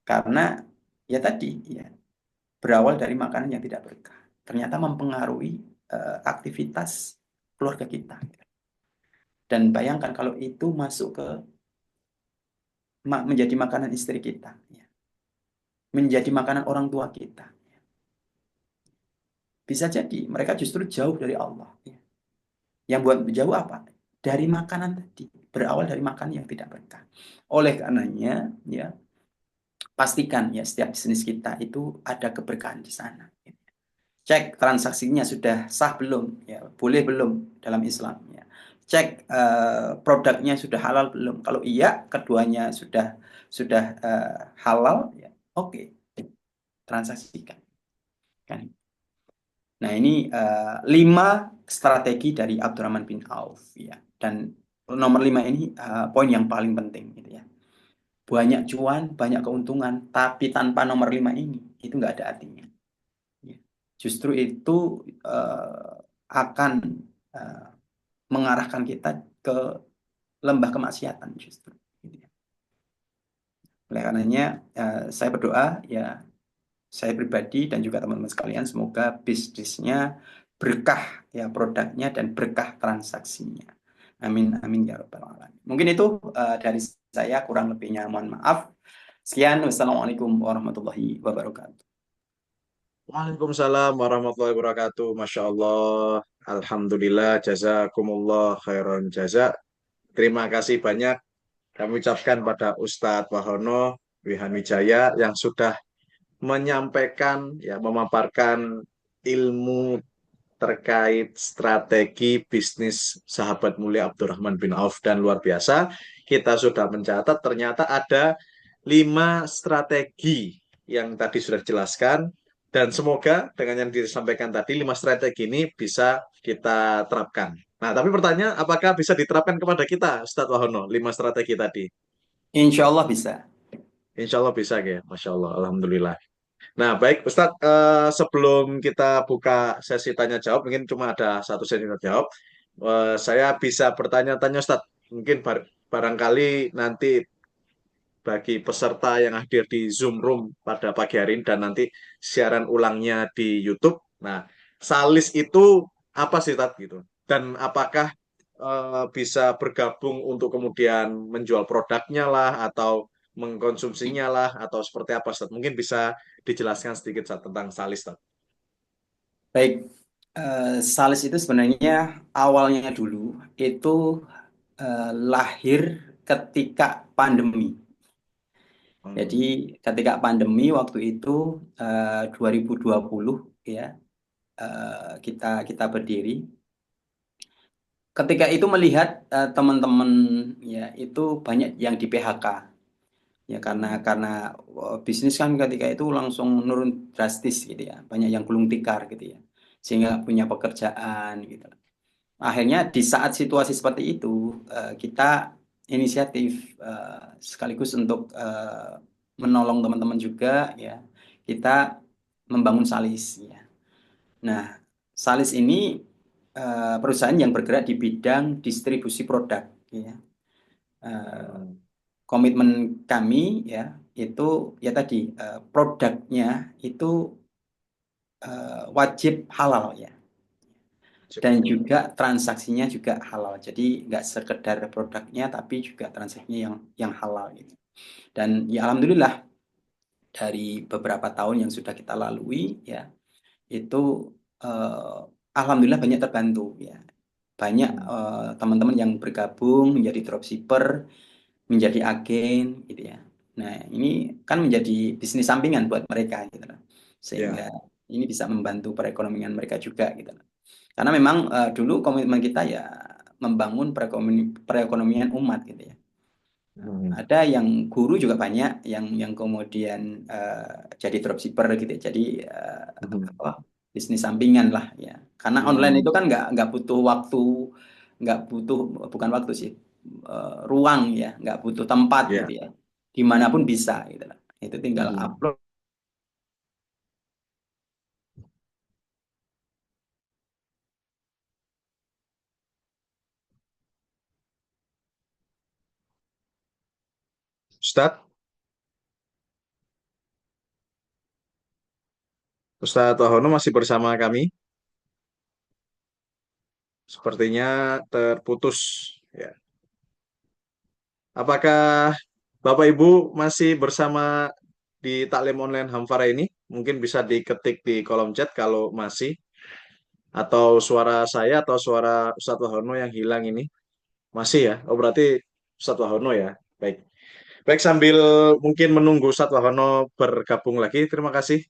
karena ya tadi, ya, berawal dari makanan yang tidak berkah. Ternyata mempengaruhi aktivitas keluarga kita. Dan bayangkan kalau itu masuk ke menjadi makanan istri kita, ya, menjadi makanan orang tua kita. Bisa jadi mereka justru jauh dari Allah. Ya. Yang buat jauh apa? Dari makanan tadi, berawal dari makanan yang tidak berkah. Oleh karenanya, ya, pastikan ya setiap bisnis kita itu ada keberkahan di sana. Cek transaksinya sudah sah belum, ya, boleh belum dalam Islam. Ya. Cek produknya sudah halal belum. Kalau iya, keduanya sudah halal, ya, oke, transaksikan. Kan? Nah, ini 5 strategi dari Abdurrahman bin Auf, ya. Dan nomor 5 ini poin yang paling penting, gitu ya. Banyak cuan, banyak keuntungan, tapi tanpa nomor 5 ini itu nggak ada artinya. Ya. Justru itu akan eh, mengarahkan kita ke lembah kemaksiatan justru. Gitu ya. Oleh karenanya saya berdoa, ya, saya pribadi dan juga teman-teman sekalian semoga bisnisnya berkah, ya, produknya, dan berkah transaksinya. Amin amin ya rabbal alamin. Mungkin itu dari saya, kurang lebihnya mohon maaf. Sekian, wassalamualaikum warahmatullahi wabarakatuh. Waalaikumsalam warahmatullahi wabarakatuh. Masya Allah. Alhamdulillah. Jazakumullah khairan jaza. Terima kasih banyak kami ucapkan pada Ustadz Wahono Wihanwijaya yang sudah menyampaikan, ya, memaparkan ilmu terkait strategi bisnis sahabat mulia Abdurrahman bin Auf, dan luar biasa kita sudah mencatat ternyata ada 5 strategi yang tadi sudah dijelaskan, dan semoga dengan yang disampaikan tadi 5 strategi ini bisa kita terapkan. Nah, tapi pertanyaan, apakah bisa diterapkan kepada kita, Ustadz Wahono, 5 strategi tadi? Insya Allah bisa. Insya Allah bisa, ya. Masya Allah, Alhamdulillah. Nah, baik Ustadz, sebelum kita buka sesi tanya jawab, mungkin cuma ada satu sesi tanya jawab. Saya bisa bertanya-tanya Ustadz, mungkin barangkali nanti bagi peserta yang hadir di Zoom Room pada pagi hari ini dan nanti siaran ulangnya di YouTube. Nah, Salis itu apa sih Ustadz gitu? Dan apakah bisa bergabung untuk kemudian menjual produknya lah atau mengkonsumsinya lah atau seperti apa Ustadz? Mungkin bisa dijelaskan sedikit Ustadz tentang Salis Ustadz. Baik, Salis itu sebenarnya awalnya dulu itu lahir ketika pandemi. Jadi Hmm. ketika pandemi waktu itu 2020, ya, kita kita berdiri. Ketika itu melihat teman-teman, ya, itu banyak yang di PHK, ya, karena bisnis kan ketika itu langsung menurun drastis, gitu ya, banyak yang gulung tikar, gitu ya, sehingga nggak punya pekerjaan, gitu. Akhirnya di saat situasi seperti itu kita inisiatif sekaligus untuk menolong teman-teman juga ya, kita membangun Salis ya. Nah, Salis ini perusahaan yang bergerak di bidang distribusi produk ya. Komitmen kami ya itu ya tadi produknya itu wajib halal ya, dan juga transaksinya juga halal. Jadi nggak sekedar produknya tapi juga transaksinya yang halal gitu. Dan ya alhamdulillah dari beberapa tahun yang sudah kita lalui ya itu alhamdulillah banyak terbantu ya. Banyak teman-teman yang bergabung menjadi dropshipper, menjadi agen gitu ya. Nah, ini kan menjadi bisnis sampingan buat mereka gitu loh. Ya. Sehingga ini bisa membantu perekonomian mereka juga gitu loh. Karena memang dulu komitmen kita ya membangun perekonomian umat gitu ya. Ada yang guru juga banyak yang kemudian jadi dropshipper gitu ya. Jadi apa, bisnis sampingan lah ya. Karena online itu kan nggak butuh waktu, nggak butuh, bukan waktu sih, ruang ya, nggak butuh tempat Ya. gitu ya. Dimanapun bisa gitu lah. Itu tinggal Mhm. upload. Ustadz, Ustadz Wahono masih bersama kami. Sepertinya terputus. Ya. Apakah Bapak Ibu masih bersama di Taklim Online Hamfara ini? Mungkin bisa diketik di kolom chat kalau masih. Atau suara saya atau suara Ustadz Wahono yang hilang ini. Masih ya? Oh berarti Ustadz Wahono ya. Baik. Baik, sambil mungkin menunggu Ustadz Wahono bergabung lagi. Terima kasih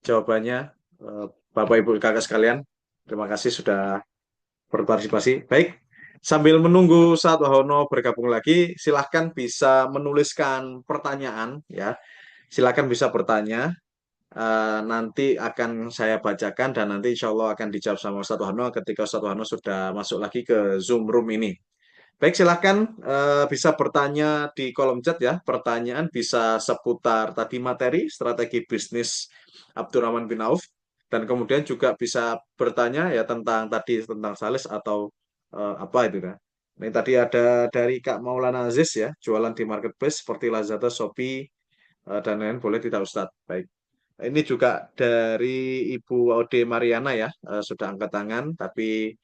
jawabannya, eh, Bapak Ibu Kakak sekalian. Terima kasih sudah berpartisipasi. Baik, sambil menunggu saat Wahono bergabung lagi, silahkan bisa menuliskan pertanyaan ya. Silahkan bisa bertanya. Nanti akan saya bacakan dan nanti insya Allah akan dijawab sama Ustadz Wahono ketika Ustadz Wahono sudah masuk lagi ke Zoom room ini. Baik, silahkan bisa bertanya di kolom chat ya. Pertanyaan bisa seputar tadi materi, strategi bisnis Abdurrahman bin Auf. Dan kemudian juga bisa bertanya ya tentang tadi, tentang sales atau apa itu kan. Ini tadi ada dari Kak Maulana Aziz ya, jualan di marketplace seperti Lazada, Shopee, dan lain-lain. Boleh tidak Ustadz? Baik. Ini juga dari Ibu Ode Mariana ya, sudah angkat tangan, tapi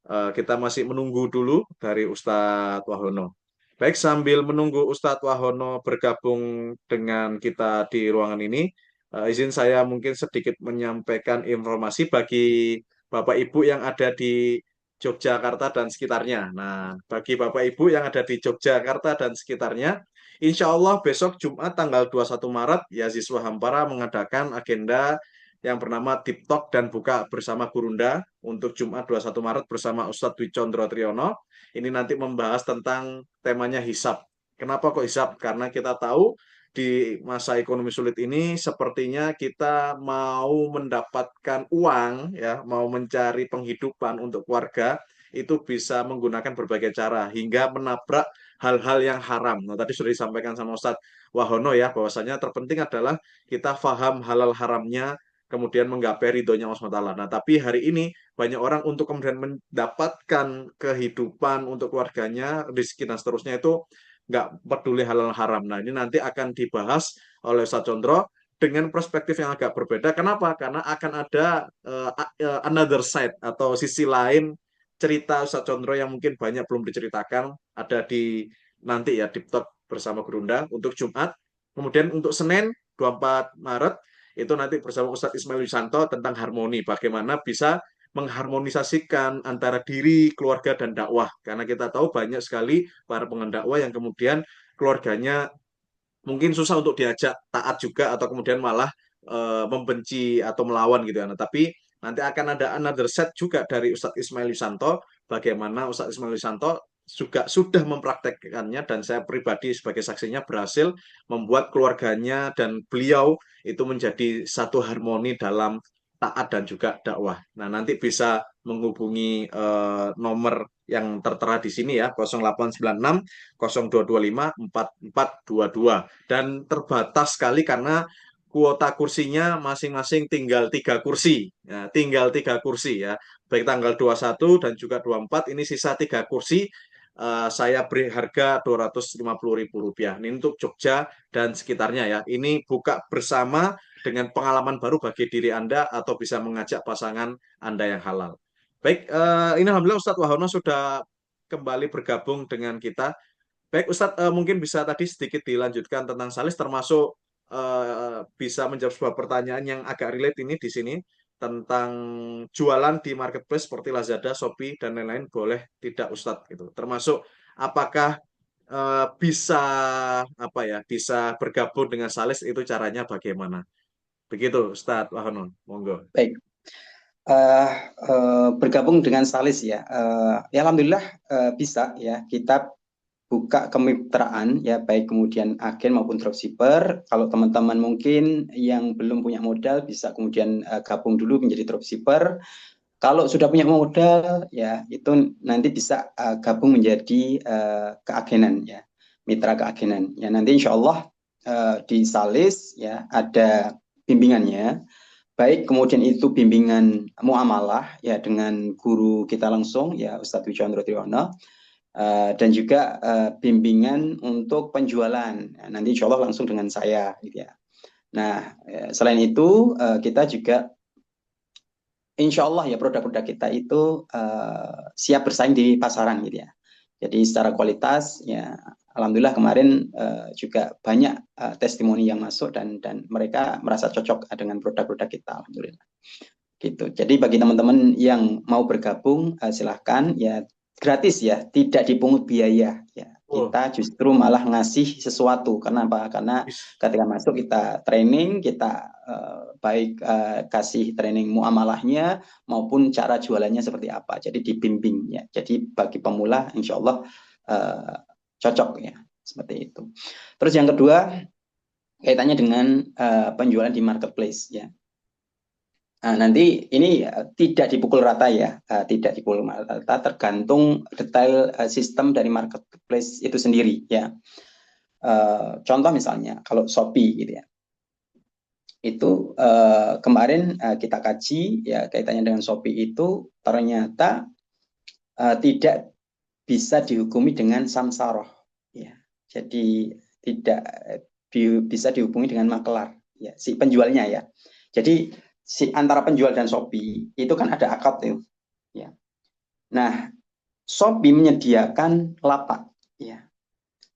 kita masih menunggu dulu dari Ustadz Wahono. Baik, sambil menunggu Ustadz Wahono bergabung dengan kita di ruangan ini, izin saya mungkin sedikit menyampaikan informasi bagi Bapak Ibu yang ada di Yogyakarta dan sekitarnya. Nah, bagi Bapak Ibu yang ada di Yogyakarta dan sekitarnya, insya Allah besok Jumat tanggal 21 Maret, Yaziswa Hampara mengadakan agenda yang bernama Deep Talk dan Buka Bersama Gurunda untuk Jumat 21 Maret bersama Ustadz Dwi Condro Triyono. Ini nanti membahas tentang temanya hisab. Kenapa kok hisab? Karena kita tahu di masa ekonomi sulit ini sepertinya kita mau mendapatkan uang ya, mau mencari penghidupan untuk keluarga itu bisa menggunakan berbagai cara hingga menabrak hal-hal yang haram. Nah, tadi sudah disampaikan sama Ustadz Wahono ya, bahwasanya terpenting adalah kita faham halal haramnya, kemudian menggapai ridhonya Allah SWT. Nah, tapi hari ini banyak orang untuk kemudian mendapatkan kehidupan untuk keluarganya, rezeki dan seterusnya itu nggak peduli halal haram. Nah, ini nanti akan dibahas oleh Ustaz Condro dengan perspektif yang agak berbeda. Kenapa? Karena akan ada another side atau sisi lain cerita Ustaz Condro yang mungkin banyak belum diceritakan. Ada di nanti ya di Talk bersama Gerunda untuk Jumat. Kemudian untuk Senin 24 Maret itu nanti bersama Ustadz Ismail Wisanto tentang harmoni. Bagaimana bisa mengharmonisasikan antara diri, keluarga, dan dakwah. Karena kita tahu banyak sekali para pengendakwah yang kemudian keluarganya mungkin susah untuk diajak taat juga atau kemudian malah membenci atau melawan gitu ya. Nah, tapi nanti akan ada another set juga dari Ustadz Ismail Wisanto, bagaimana Ustadz Ismail Wisanto juga sudah mempraktekkannya dan saya pribadi sebagai saksinya berhasil membuat keluarganya dan beliau itu menjadi satu harmoni dalam taat dan juga dakwah. Nah, nanti bisa menghubungi nomor yang tertera di sini ya, 0896 0225 4422. Dan terbatas sekali karena kuota kursinya masing-masing tinggal 3 kursi. Ya, tinggal 3 kursi ya. Baik tanggal 21 dan juga 24 ini sisa 3 kursi. Saya beri harga Rp250.000. Ini untuk Jogja dan sekitarnya ya. Ini buka bersama dengan pengalaman baru bagi diri Anda atau bisa mengajak pasangan Anda yang halal. Baik, ini alhamdulillah Ustadz Wahono sudah kembali bergabung dengan kita. Baik Ustadz, mungkin bisa tadi sedikit dilanjutkan tentang salis termasuk bisa menjawab sebuah pertanyaan yang agak relate ini di sini tentang jualan di marketplace seperti Lazada, Shopee dan lain-lain boleh tidak Ustadz gitu. Termasuk apakah bisa apa ya, bisa bergabung dengan salis itu caranya bagaimana? Begitu, Ustadz Wahono. Monggo. Baik. Eh, Bergabung dengan Salis ya, ya alhamdulillah bisa ya kita buka kemitraan ya baik kemudian agen maupun dropshipper. Kalau teman-teman mungkin yang belum punya modal bisa kemudian gabung dulu menjadi dropshipper. Kalau sudah punya modal ya itu nanti bisa gabung menjadi keagenan ya, mitra keagenan ya. Nanti insya Allah di Salis ya ada bimbingannya, baik kemudian itu bimbingan muamalah ya dengan guru kita langsung ya Ustadz Wijandro Triyono, dan juga bimbingan untuk penjualan. Nah, nanti insya Allah langsung dengan saya gitu ya. Nah, selain itu kita juga insya Allah ya produk-produk kita itu siap bersaing di pasaran gitu ya. Jadi secara kualitas ya alhamdulillah kemarin juga banyak testimoni yang masuk dan mereka merasa cocok dengan produk-produk kita alhamdulillah. Gitu. Jadi bagi teman-teman yang mau bergabung silahkan ya, gratis ya, tidak dipungut biaya ya. Oh, Kita justru malah ngasih sesuatu. Kenapa? Karena bis- ketika masuk kita training, kita baik kasih training muamalahnya maupun cara jualannya seperti apa. Jadi dibimbing ya. Jadi bagi pemula insya Allah cocok ya seperti itu. Terus yang kedua kaitannya dengan penjualan di marketplace ya. Nah, nanti ini tidak dipukul rata ya, tidak dipukul rata, tergantung detail sistem dari marketplace itu sendiri ya. Contoh misalnya kalau Shopee gitu ya, itu kemarin kita kaji ya kaitannya dengan Shopee itu ternyata tidak bisa dihukumi dengan samsaroh ya. Jadi tidak bisa dihubungi dengan makelar ya, si penjualnya ya. Jadi si antara penjual dan Shopee itu kan ada akad tuh ya. Nah, Shopee menyediakan lapak ya.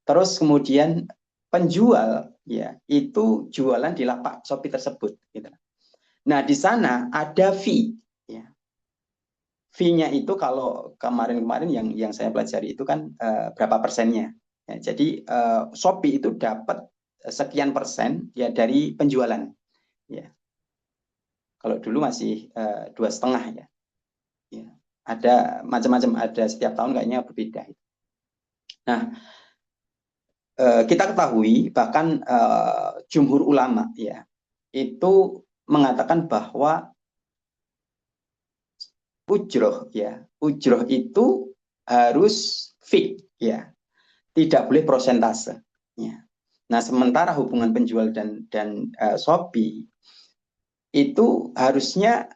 Terus kemudian penjual ya itu jualan di lapak Shopee tersebut gitu. Nah, di sana ada fee ya. Fee-nya itu kalau kemarin-kemarin yang saya pelajari itu kan berapa persennya. Ya, jadi Shopee itu dapat sekian persen ya dari penjualan ya. Kalau dulu masih 2,5 ya. Ya. Ada macam-macam, ada setiap tahun kayaknya berbeda. Nah, kita ketahui bahkan jumhur ulama ya itu mengatakan bahwa ujroh itu harus fix ya, tidak boleh prosentase. Ya. Nah, sementara hubungan penjual dan Shopee itu harusnya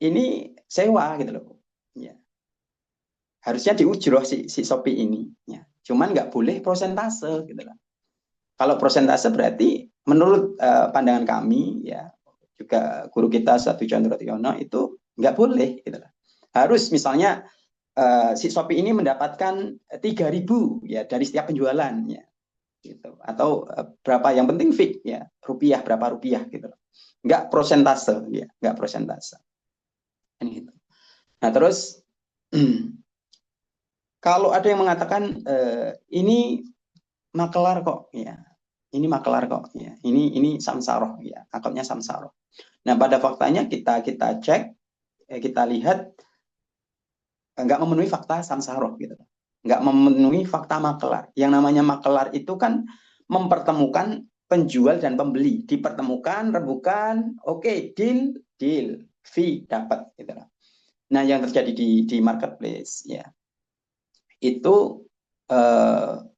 ini sewa gitu loh. Ya. Harusnya diujroh si Shopee ini. Ya. Cuman nggak boleh prosentase gitu loh. Kalau prosentase berarti menurut pandangan kami ya juga guru kita Satu Chandra Tiono itu nggak boleh gitu loh. Harus misalnya si Shopee ini mendapatkan 3.000 ya dari setiap penjualan ya gitu, atau berapa yang penting fix ya rupiah berapa rupiah gitu loh. Nggak prosentase ya, nggak prosentase. Ini gitu. Nah terus kalau ada yang mengatakan ini makelar kok ya, ini makelar kok ya, ini samsaroh ya, akadnya samsaroh. Nah pada faktanya kita cek, kita lihat nggak memenuhi fakta samsaroh gitu, nggak memenuhi fakta makelar. Yang namanya makelar itu kan mempertemukan penjual dan pembeli, dipertemukan, rembukan, oke, deal, deal, fee dapat gitu loh. Nah, yang terjadi di marketplace ya itu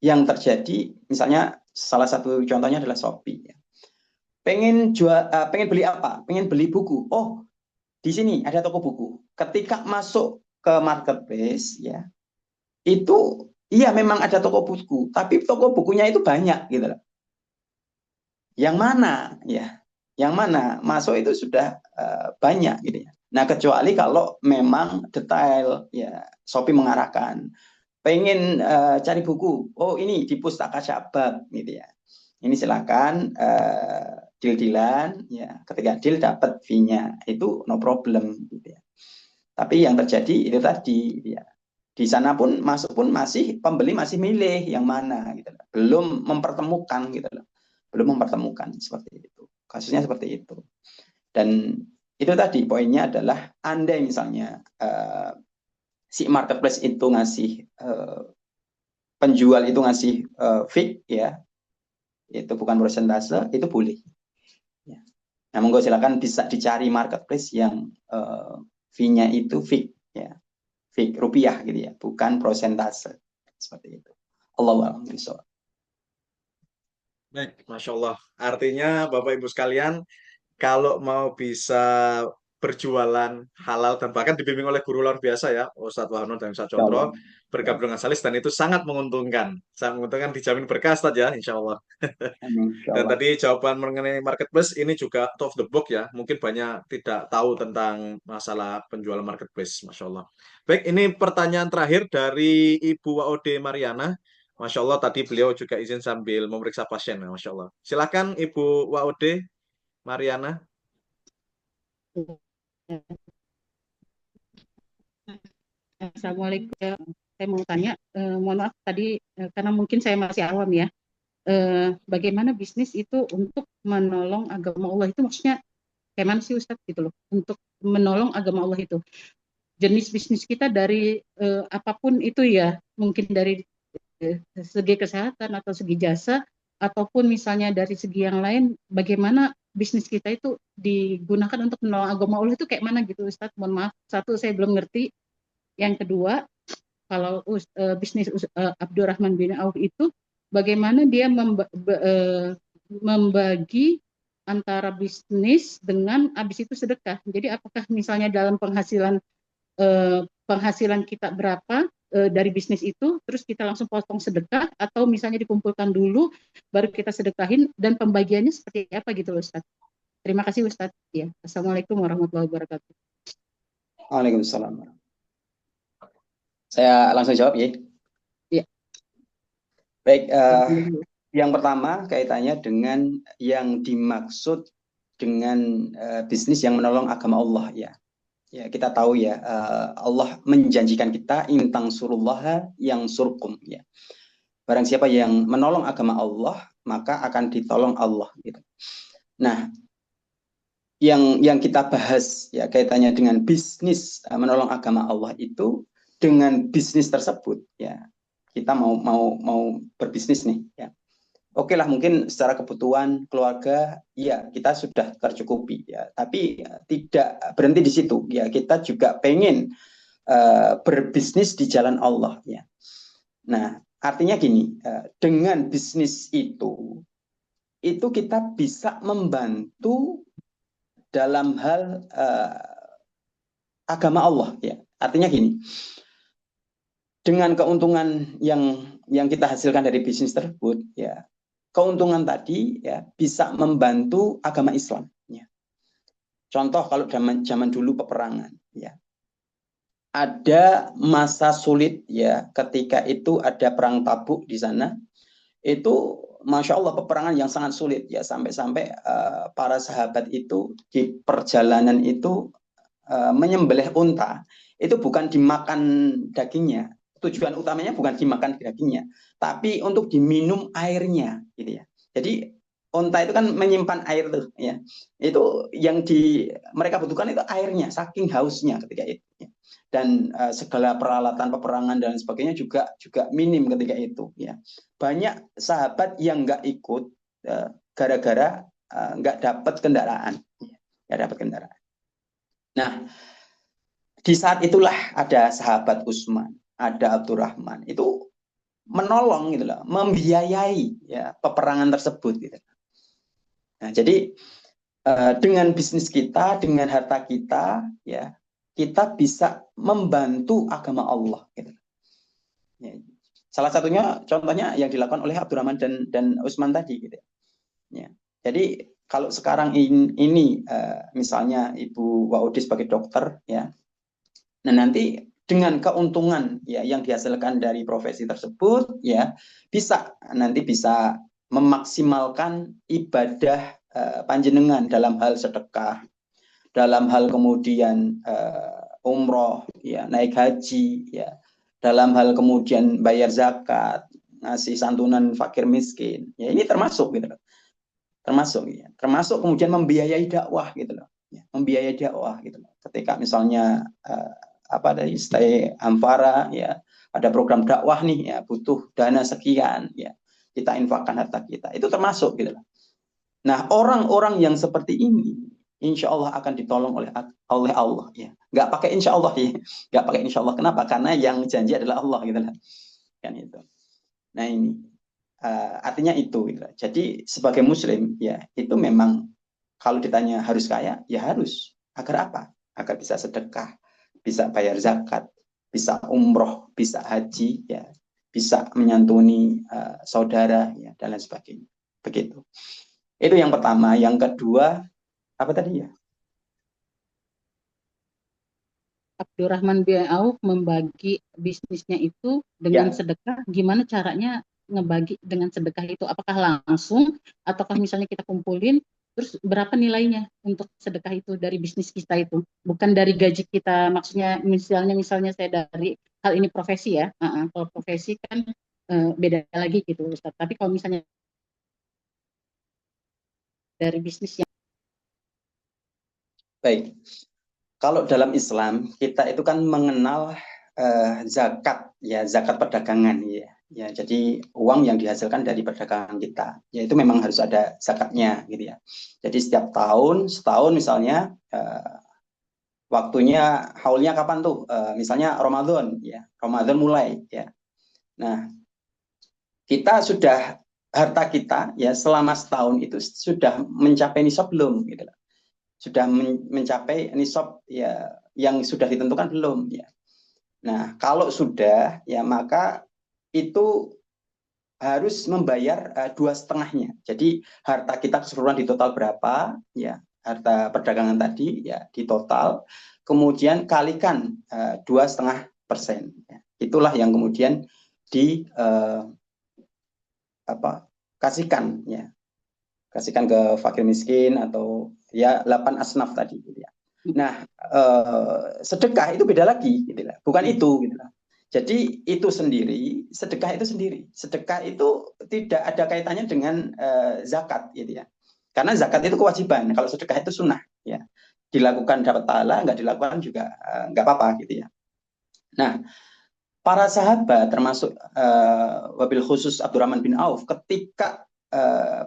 yang terjadi misalnya salah satu contohnya adalah Shopee ya. Pengen beli apa? Pengen beli buku. Oh, di sini ada toko buku. Ketika masuk ke marketplace ya, itu iya memang ada toko buku, tapi toko bukunya itu banyak gitu loh. Yang mana ya? Yang mana masuk itu sudah banyak gitu ya. Nah, kecuali kalau memang detail ya Shopee mengarahkan pengen cari buku. Oh, ini di Pustaka Syabab gitu ya. Ini silakan deal-dealan ya. Ketika deal dapat fee-nya itu no problem gitu ya. Tapi yang terjadi itu tadi ya. Di sana pun masuk pun masih pembeli masih milih yang mana gitu loh. Belum mempertemukan gitu loh. Belum mempertemukan seperti itu. Kasusnya seperti itu. Dan itu tadi poinnya adalah andai misalnya si marketplace itu ngasih penjual itu ngasih fix ya, itu bukan persentase, itu boleh. Ya. Nah, monggo silakan bisa dicari marketplace yang fee-nya itu fix ya, fix rupiah gitu ya, bukan prosentase seperti itu. Allahu a'lam bishawab. Baik, Masya Allah. Artinya Bapak Ibu sekalian, kalau mau bisa berjualan halal dan bahkan dibimbing oleh guru luar biasa ya, Ustadz Wahono dan Ustadz Insyaallah. Condro, bergabung dengan Salis dan itu sangat menguntungkan. Sangat menguntungkan, dijamin berkah Ustadz ya, insya Allah. Amin. Dan Insyaallah. tadi jawaban mengenai marketplace ini juga out of the box ya. Mungkin banyak tidak tahu tentang masalah penjualan marketplace. Masya Allah. Baik, ini pertanyaan terakhir dari Ibu Waode Mariana. Masya Allah, tadi beliau juga izin sambil memeriksa pasien. Masya Allah. Silakan Ibu Waode Mariana. Assalamualaikum. Saya mau tanya, mohon maaf tadi karena mungkin saya masih awam ya. Bagaimana bisnis itu untuk menolong agama Allah itu maksudnya kayak mana sih Ustadz gitu loh? Untuk menolong agama Allah itu. Jenis bisnis kita dari apapun itu ya, mungkin dari segi kesehatan atau segi jasa ataupun misalnya dari segi yang lain, bagaimana bisnis kita itu digunakan untuk menolong agama Allah itu kayak mana gitu Ustadz? Mohon maaf, satu saya belum ngerti. Yang kedua, kalau bisnis Abdurrahman bin Auf itu bagaimana dia membagi antara bisnis dengan habis itu sedekah. Jadi apakah misalnya dalam penghasilan kita berapa dari bisnis itu, terus kita langsung potong sedekah atau misalnya dikumpulkan dulu baru kita sedekahin dan pembagiannya seperti apa gitu loh Ustaz. Terima kasih Ustaz. Ya, Assalamualaikum warahmatullahi wabarakatuh. Waalaikumsalam. Saya langsung jawab ya. Ya. Baik, yang pertama kaitannya dengan yang dimaksud dengan bisnis yang menolong agama Allah ya. Ya, kita tahu ya, Allah menjanjikan kita intang surullaha yang surkum ya. Barang siapa yang menolong agama Allah, maka akan ditolong Allah gitu. Nah, yang kita bahas ya kaitannya dengan bisnis menolong agama Allah itu dengan bisnis tersebut ya. Kita mau berbisnis nih ya. Oke lah, mungkin secara kebutuhan keluarga ya kita sudah tercukupi ya, tapi tidak berhenti di situ ya, kita juga pengen berbisnis di jalan Allah ya. Nah, artinya gini, dengan bisnis itu kita bisa membantu dalam hal agama Allah ya. Artinya gini, dengan keuntungan yang kita hasilkan dari bisnis tersebut ya, keuntungan tadi ya bisa membantu agama Islam ya. Contoh kalau zaman dulu peperangan ya, ada masa sulit ya, ketika itu ada perang Tabuk di sana, itu Masya Allah peperangan yang sangat sulit ya, sampai-sampai para sahabat itu di perjalanan itu menyembelih unta itu bukan dimakan dagingnya, tujuan utamanya bukan dimakan dagingnya, tapi untuk diminum airnya gitu ya. Jadi unta itu kan menyimpan air tuh ya, itu yang mereka butuhkan itu airnya, saking hausnya ketika itu ya. Dan segala peralatan peperangan dan sebagainya juga minim ketika itu ya. Banyak sahabat yang nggak ikut gara-gara nggak dapat kendaraan, nggak dapat kendaraan. Nah, di saat itulah ada sahabat Utsman, ada Abdurrahman, itu menolong gitu loh, membiayai ya peperangan tersebut gitu. Nah, jadi dengan bisnis kita, dengan harta kita, ya kita bisa membantu agama Allah gitu. Ya. Salah satunya contohnya yang dilakukan oleh Abdurrahman dan Utsman tadi gitu. Ya. Jadi kalau sekarang ini misalnya Ibu Waudi sebagai dokter ya. Nah, nanti dengan keuntungan ya yang dihasilkan dari profesi tersebut ya nanti bisa memaksimalkan ibadah panjenengan dalam hal sedekah, dalam hal kemudian umroh ya, naik haji ya, dalam hal kemudian bayar zakat, ngasih santunan fakir miskin. Ya ini termasuk gitu loh. Termasuk kemudian membiayai dakwah gitu loh. Ya, membiayai dakwah gitu loh. Ketika misalnya dari Stay Amfara ya ada program dakwah nih ya butuh dana sekian ya kita infakkan harta kita itu termasuk gitu loh. Nah orang-orang yang seperti ini insya Allah akan ditolong oleh Allah ya nggak pakai insya Allah ya nggak pakai insya Allah kenapa karena yang janji adalah Allah gitu loh kan itu. Nah ini artinya itu gitu. Jadi sebagai muslim ya itu memang kalau ditanya harus kaya ya harus agar apa agar bisa sedekah, bisa bayar zakat, bisa umroh, bisa haji, ya, bisa menyantuni saudara, ya, dan lain sebagainya. Begitu. Itu yang pertama. Yang kedua, apa tadi ya? Abdurrahman bin Auf membagi bisnisnya itu dengan Ya, sedekah. Gimana caranya ngebagi dengan sedekah itu? Apakah langsung ataukah misalnya kita kumpulin terus berapa nilainya untuk sedekah itu dari bisnis kita itu? Bukan dari gaji kita, maksudnya misalnya saya dari hal ini profesi ya. Kalau profesi kan beda lagi gitu Ustaz. Tapi kalau misalnya dari bisnis yang baik. Kalau dalam Islam kita itu kan mengenal zakat, ya zakat perdagangan, ya. Ya, jadi uang yang dihasilkan dari perdagangan kita, ya itu memang harus ada zakatnya, gitu ya. Jadi setiap tahun, setahun misalnya waktunya haulnya kapan tuh? Misalnya Ramadan, ya Ramadan mulai, ya. Nah, kita sudah harta kita ya selama setahun itu sudah mencapai nisab belum, gitu. Sudah mencapai nisab ya yang sudah ditentukan belum, ya. Nah, kalau sudah ya maka itu harus membayar 2,5-nya. Jadi harta kita keseluruhan di total berapa, ya harta perdagangan tadi ya di total, kemudian kalikan 2,5%. Ya. Itulah yang kemudian di kasihkan ya, kasihkan ke fakir miskin atau ya 8 asnaf tadi. Gitu ya. Nah sedekah itu beda lagi, gitu lah. Bukan itu. Gitu lah. Jadi itu sendiri, sedekah itu sendiri. Sedekah itu tidak ada kaitannya dengan zakat, gitu ya. Karena zakat itu kewajiban. Kalau sedekah itu sunnah, ya. Dilakukan dapat pahala, nggak dilakukan juga nggak apa-apa, gitu ya. Nah, para sahabat termasuk wabil khusus Abdurrahman bin Auf, ketika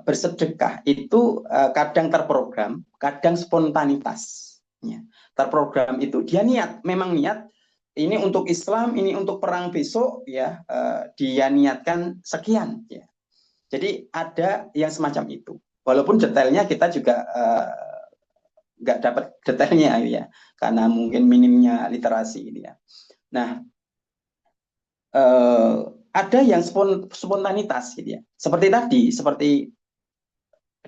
bersedekah itu kadang terprogram, kadang spontanitas. Ya. Terprogram itu dia niat, memang niat. Ini untuk Islam, ini untuk perang besok, ya dia niatkan sekian. Ya. Jadi ada yang semacam itu. Walaupun detailnya kita juga nggak dapat detailnya, ya, karena mungkin minimnya literasi, ya. Nah, ada yang spontanitas, gitu ya. Seperti tadi, seperti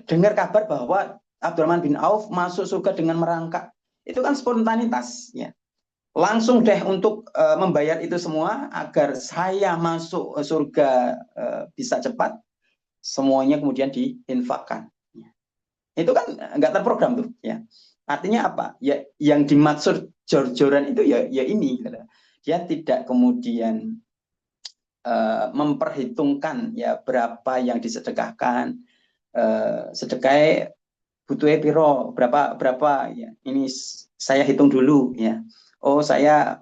dengar kabar bahwa Abdurrahman bin Auf masuk surga dengan merangkak, itu kan spontanitas, ya. Langsung deh untuk membayar itu semua agar saya masuk surga bisa cepat, semuanya kemudian diinfakkan. Itu kan nggak terprogram tuh, ya. Artinya apa? Ya, yang dimaksud jor-joran itu ya ini, dia tidak kemudian memperhitungkan ya berapa yang disedekahkan, sedekah butuhnya piro berapa ya. Ini saya hitung dulu, ya. Oh, saya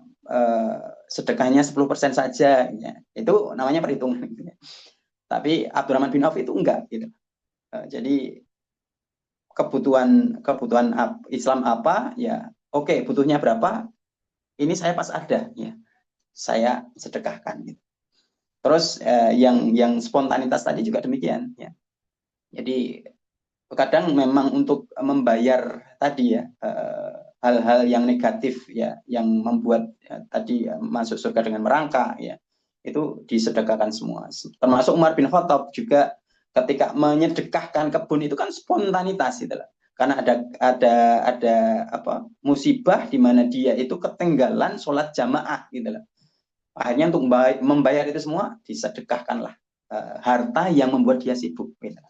sedekahnya 10% saja, ya. Itu namanya perhitungan, gitu, ya. Tapi Abdurrahman bin Auf itu enggak, gitu. Jadi kebutuhan Islam apa, ya Oke, butuhnya berapa? Ini saya pas ada, ya, saya sedekahkan. Gitu. Terus yang spontanitas tadi juga demikian, ya. Jadi kadang memang untuk membayar tadi ya hal-hal yang negatif ya, yang membuat tadi masuk surga dengan merangkak ya, itu disedekahkan semua. Termasuk Umar bin Khattab juga ketika menyedekahkan kebun itu kan spontanitas gitu loh. Karena ada apa musibah di mana dia itu ketinggalan sholat jamaah gitu loh. Akhirnya untuk membayar itu semua disedekahkanlah harta yang membuat dia sibuk gitu.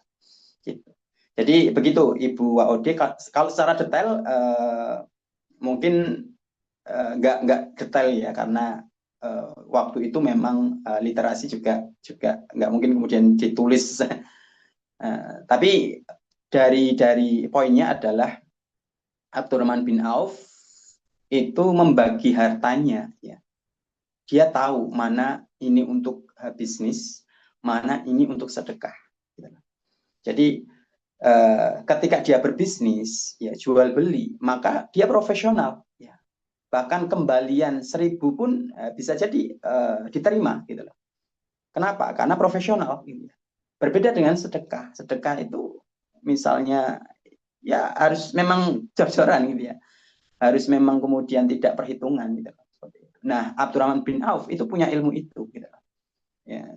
Gitu. Jadi begitu Ibu Waode. Kalau secara detail mungkin nggak detail ya, karena waktu itu memang literasi juga nggak mungkin kemudian ditulis. Tapi dari poinnya adalah Abdurrahman bin Auf itu membagi hartanya ya. Dia tahu mana ini untuk bisnis, mana ini untuk sedekah. Jadi ketika dia berbisnis, ya jual beli, maka dia profesional. Ya. Bahkan kembalian 1.000 pun bisa jadi diterima, gitu loh. Kenapa? Karena profesional. Gitu. Berbeda dengan sedekah. Sedekah itu misalnya ya harus memang jor-joran gitu ya. Harus memang kemudian tidak perhitungan gitu loh. Nah, Abdurrahman bin Auf itu punya ilmu itu. Gitu loh. Ya,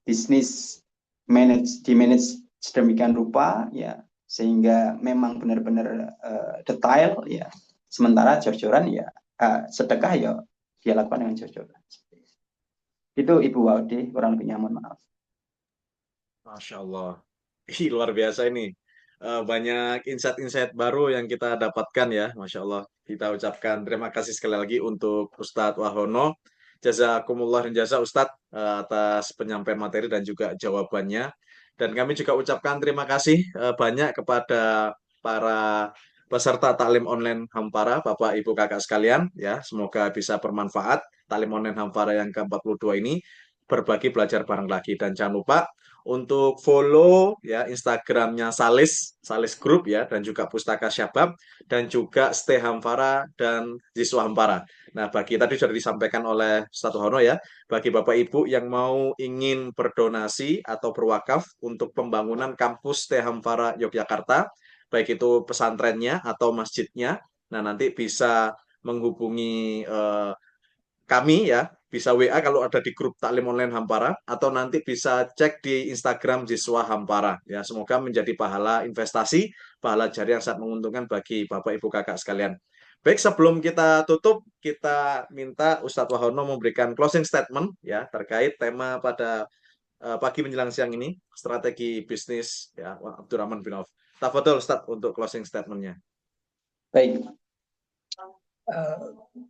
bisnis di manage sedemikian rupa ya, sehingga memang benar-benar detail ya. Sementara jor-joran ya sedekah ya dia lakukan dengan jor-joran. Itu Ibu Waude kurang lebihnya, mohon maaf. Masya Allah. Ih, luar biasa ini. Banyak insight-insight baru yang kita dapatkan ya. Masya Allah. Kita ucapkan terima kasih sekali lagi untuk Ustadz Wahono. Jazakumullah dan jasa Ustadz atas penyampaian materi dan juga jawabannya. Dan kami juga ucapkan terima kasih banyak kepada para peserta taklim online Hampara, Bapak Ibu Kakak sekalian ya. Semoga bisa bermanfaat taklim online Hampara yang ke-42 ini, berbagi belajar bareng lagi. Dan jangan lupa untuk follow ya Instagramnya Salis Group ya, dan juga Pustaka Syabab, dan juga Stay Hampara dan Siswa Hampara. Nah, bagi tadi sudah disampaikan oleh Ustadz Hono ya, bagi Bapak Ibu yang mau ingin berdonasi atau berwakaf untuk pembangunan kampus Stay Hampara Yogyakarta, baik itu pesantrennya atau masjidnya, nah nanti bisa menghubungi kami ya, bisa WA kalau ada di grup Taklim Online Hampara, atau nanti bisa cek di Instagram Siswa Hampara. Ya, semoga menjadi pahala investasi, pahala jari yang sangat menguntungkan bagi Bapak Ibu Kakak sekalian. Baik, sebelum kita tutup, kita minta Ustadz Wahono memberikan closing statement ya terkait tema pada pagi menjelang siang ini, strategi bisnis ya Abdurrahman bin Auf. Tafadhol Ustadz untuk closing statement-nya. Baik.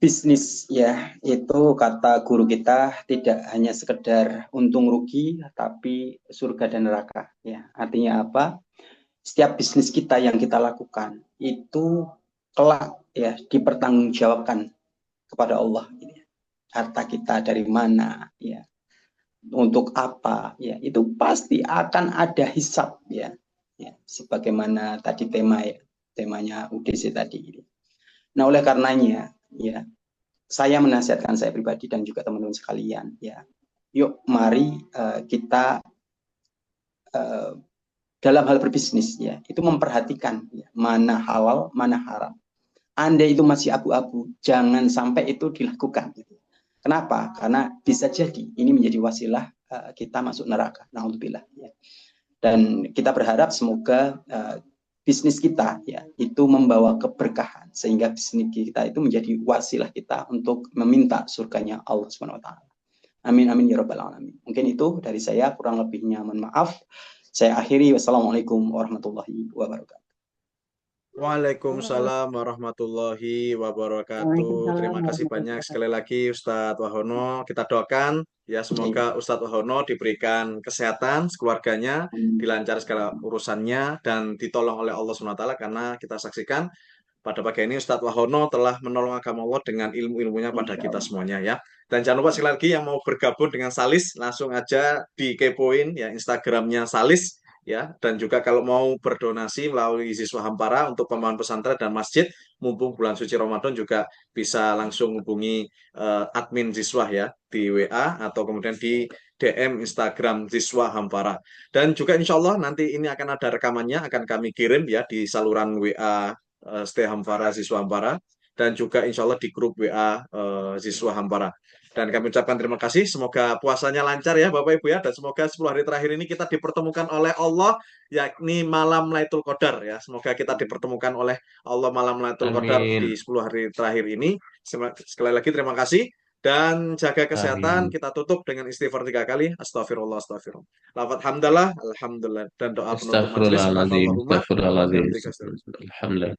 Bisnis ya, itu kata guru kita tidak hanya sekedar untung rugi, tapi surga dan neraka ya. Artinya apa? Setiap bisnis kita yang kita lakukan itu kelak ya dipertanggungjawabkan kepada Allah. Harta kita dari mana ya, untuk apa ya, itu pasti akan ada hisab ya. Ya, sebagaimana tadi temanya UDC tadi. Nah, oleh karenanya ya, saya menasihatkan saya pribadi dan juga teman-teman sekalian ya, yuk mari kita dalam hal berbisnis ya, itu memperhatikan ya, mana halal, mana haram. Andai itu masih abu-abu, jangan sampai itu dilakukan. Kenapa? Karena bisa jadi ini menjadi wasilah kita masuk neraka. Naudzubillah ya. Dan kita berharap semoga bisnis kita ya itu membawa keberkahan, sehingga bisnis kita itu menjadi wasilah kita untuk meminta surganya Allah Subhanahu wa taala. Amin amin ya rabbal alamin. Mungkin itu dari saya, kurang lebihnya mohon maaf. Saya akhiri, wassalamualaikum warahmatullahi wabarakatuh. Waalaikumsalam warahmatullahi wabarakatuh. Terima kasih banyak sekali lagi Ustadz Wahono. Kita doakan ya semoga Ustadz Wahono diberikan kesehatan sekeluarganya, dilancar segala urusannya, dan ditolong oleh Allah SWT, karena kita saksikan pada pagi ini Ustadz Wahono telah menolong agama Allah dengan ilmu-ilmunya pada kita semuanya ya. Dan jangan lupa sekali lagi yang mau bergabung dengan Salis, langsung aja dikepoin ya Instagramnya Salis ya. Dan juga kalau mau berdonasi melalui Siswa Hampara untuk pembangunan pesantren dan masjid, mumpung bulan suci Ramadan juga bisa langsung hubungi admin Siswa ya di WA atau kemudian di DM Instagram Siswa Hampara. Dan juga insya Allah nanti ini akan ada rekamannya, akan kami kirim ya di saluran WA Stay Hampara Siswa Hampara, dan juga insya Allah di grup WA Siswa Hampara. Dan kami ucapkan terima kasih. Semoga puasanya lancar ya Bapak Ibu ya. Dan semoga 10 hari terakhir ini kita dipertemukan oleh Allah, yakni malam Lailatul Qadar ya. Semoga kita dipertemukan oleh Allah malam Lailatul Qadar di Amin. 10 hari terakhir ini. Sekali lagi terima kasih. Dan jaga kesehatan. Amin. Kita tutup dengan istighfar 3 kali. Astagfirullah, astagfirullah. Lafaz hamdalah, alhamdulillah. Dan doa penutup majelis. Astaghfirullahaladzim. Subhanallahumma. Astaghfirullahaladzim. Bihamdika, astagfirullah. Alhamdulillah.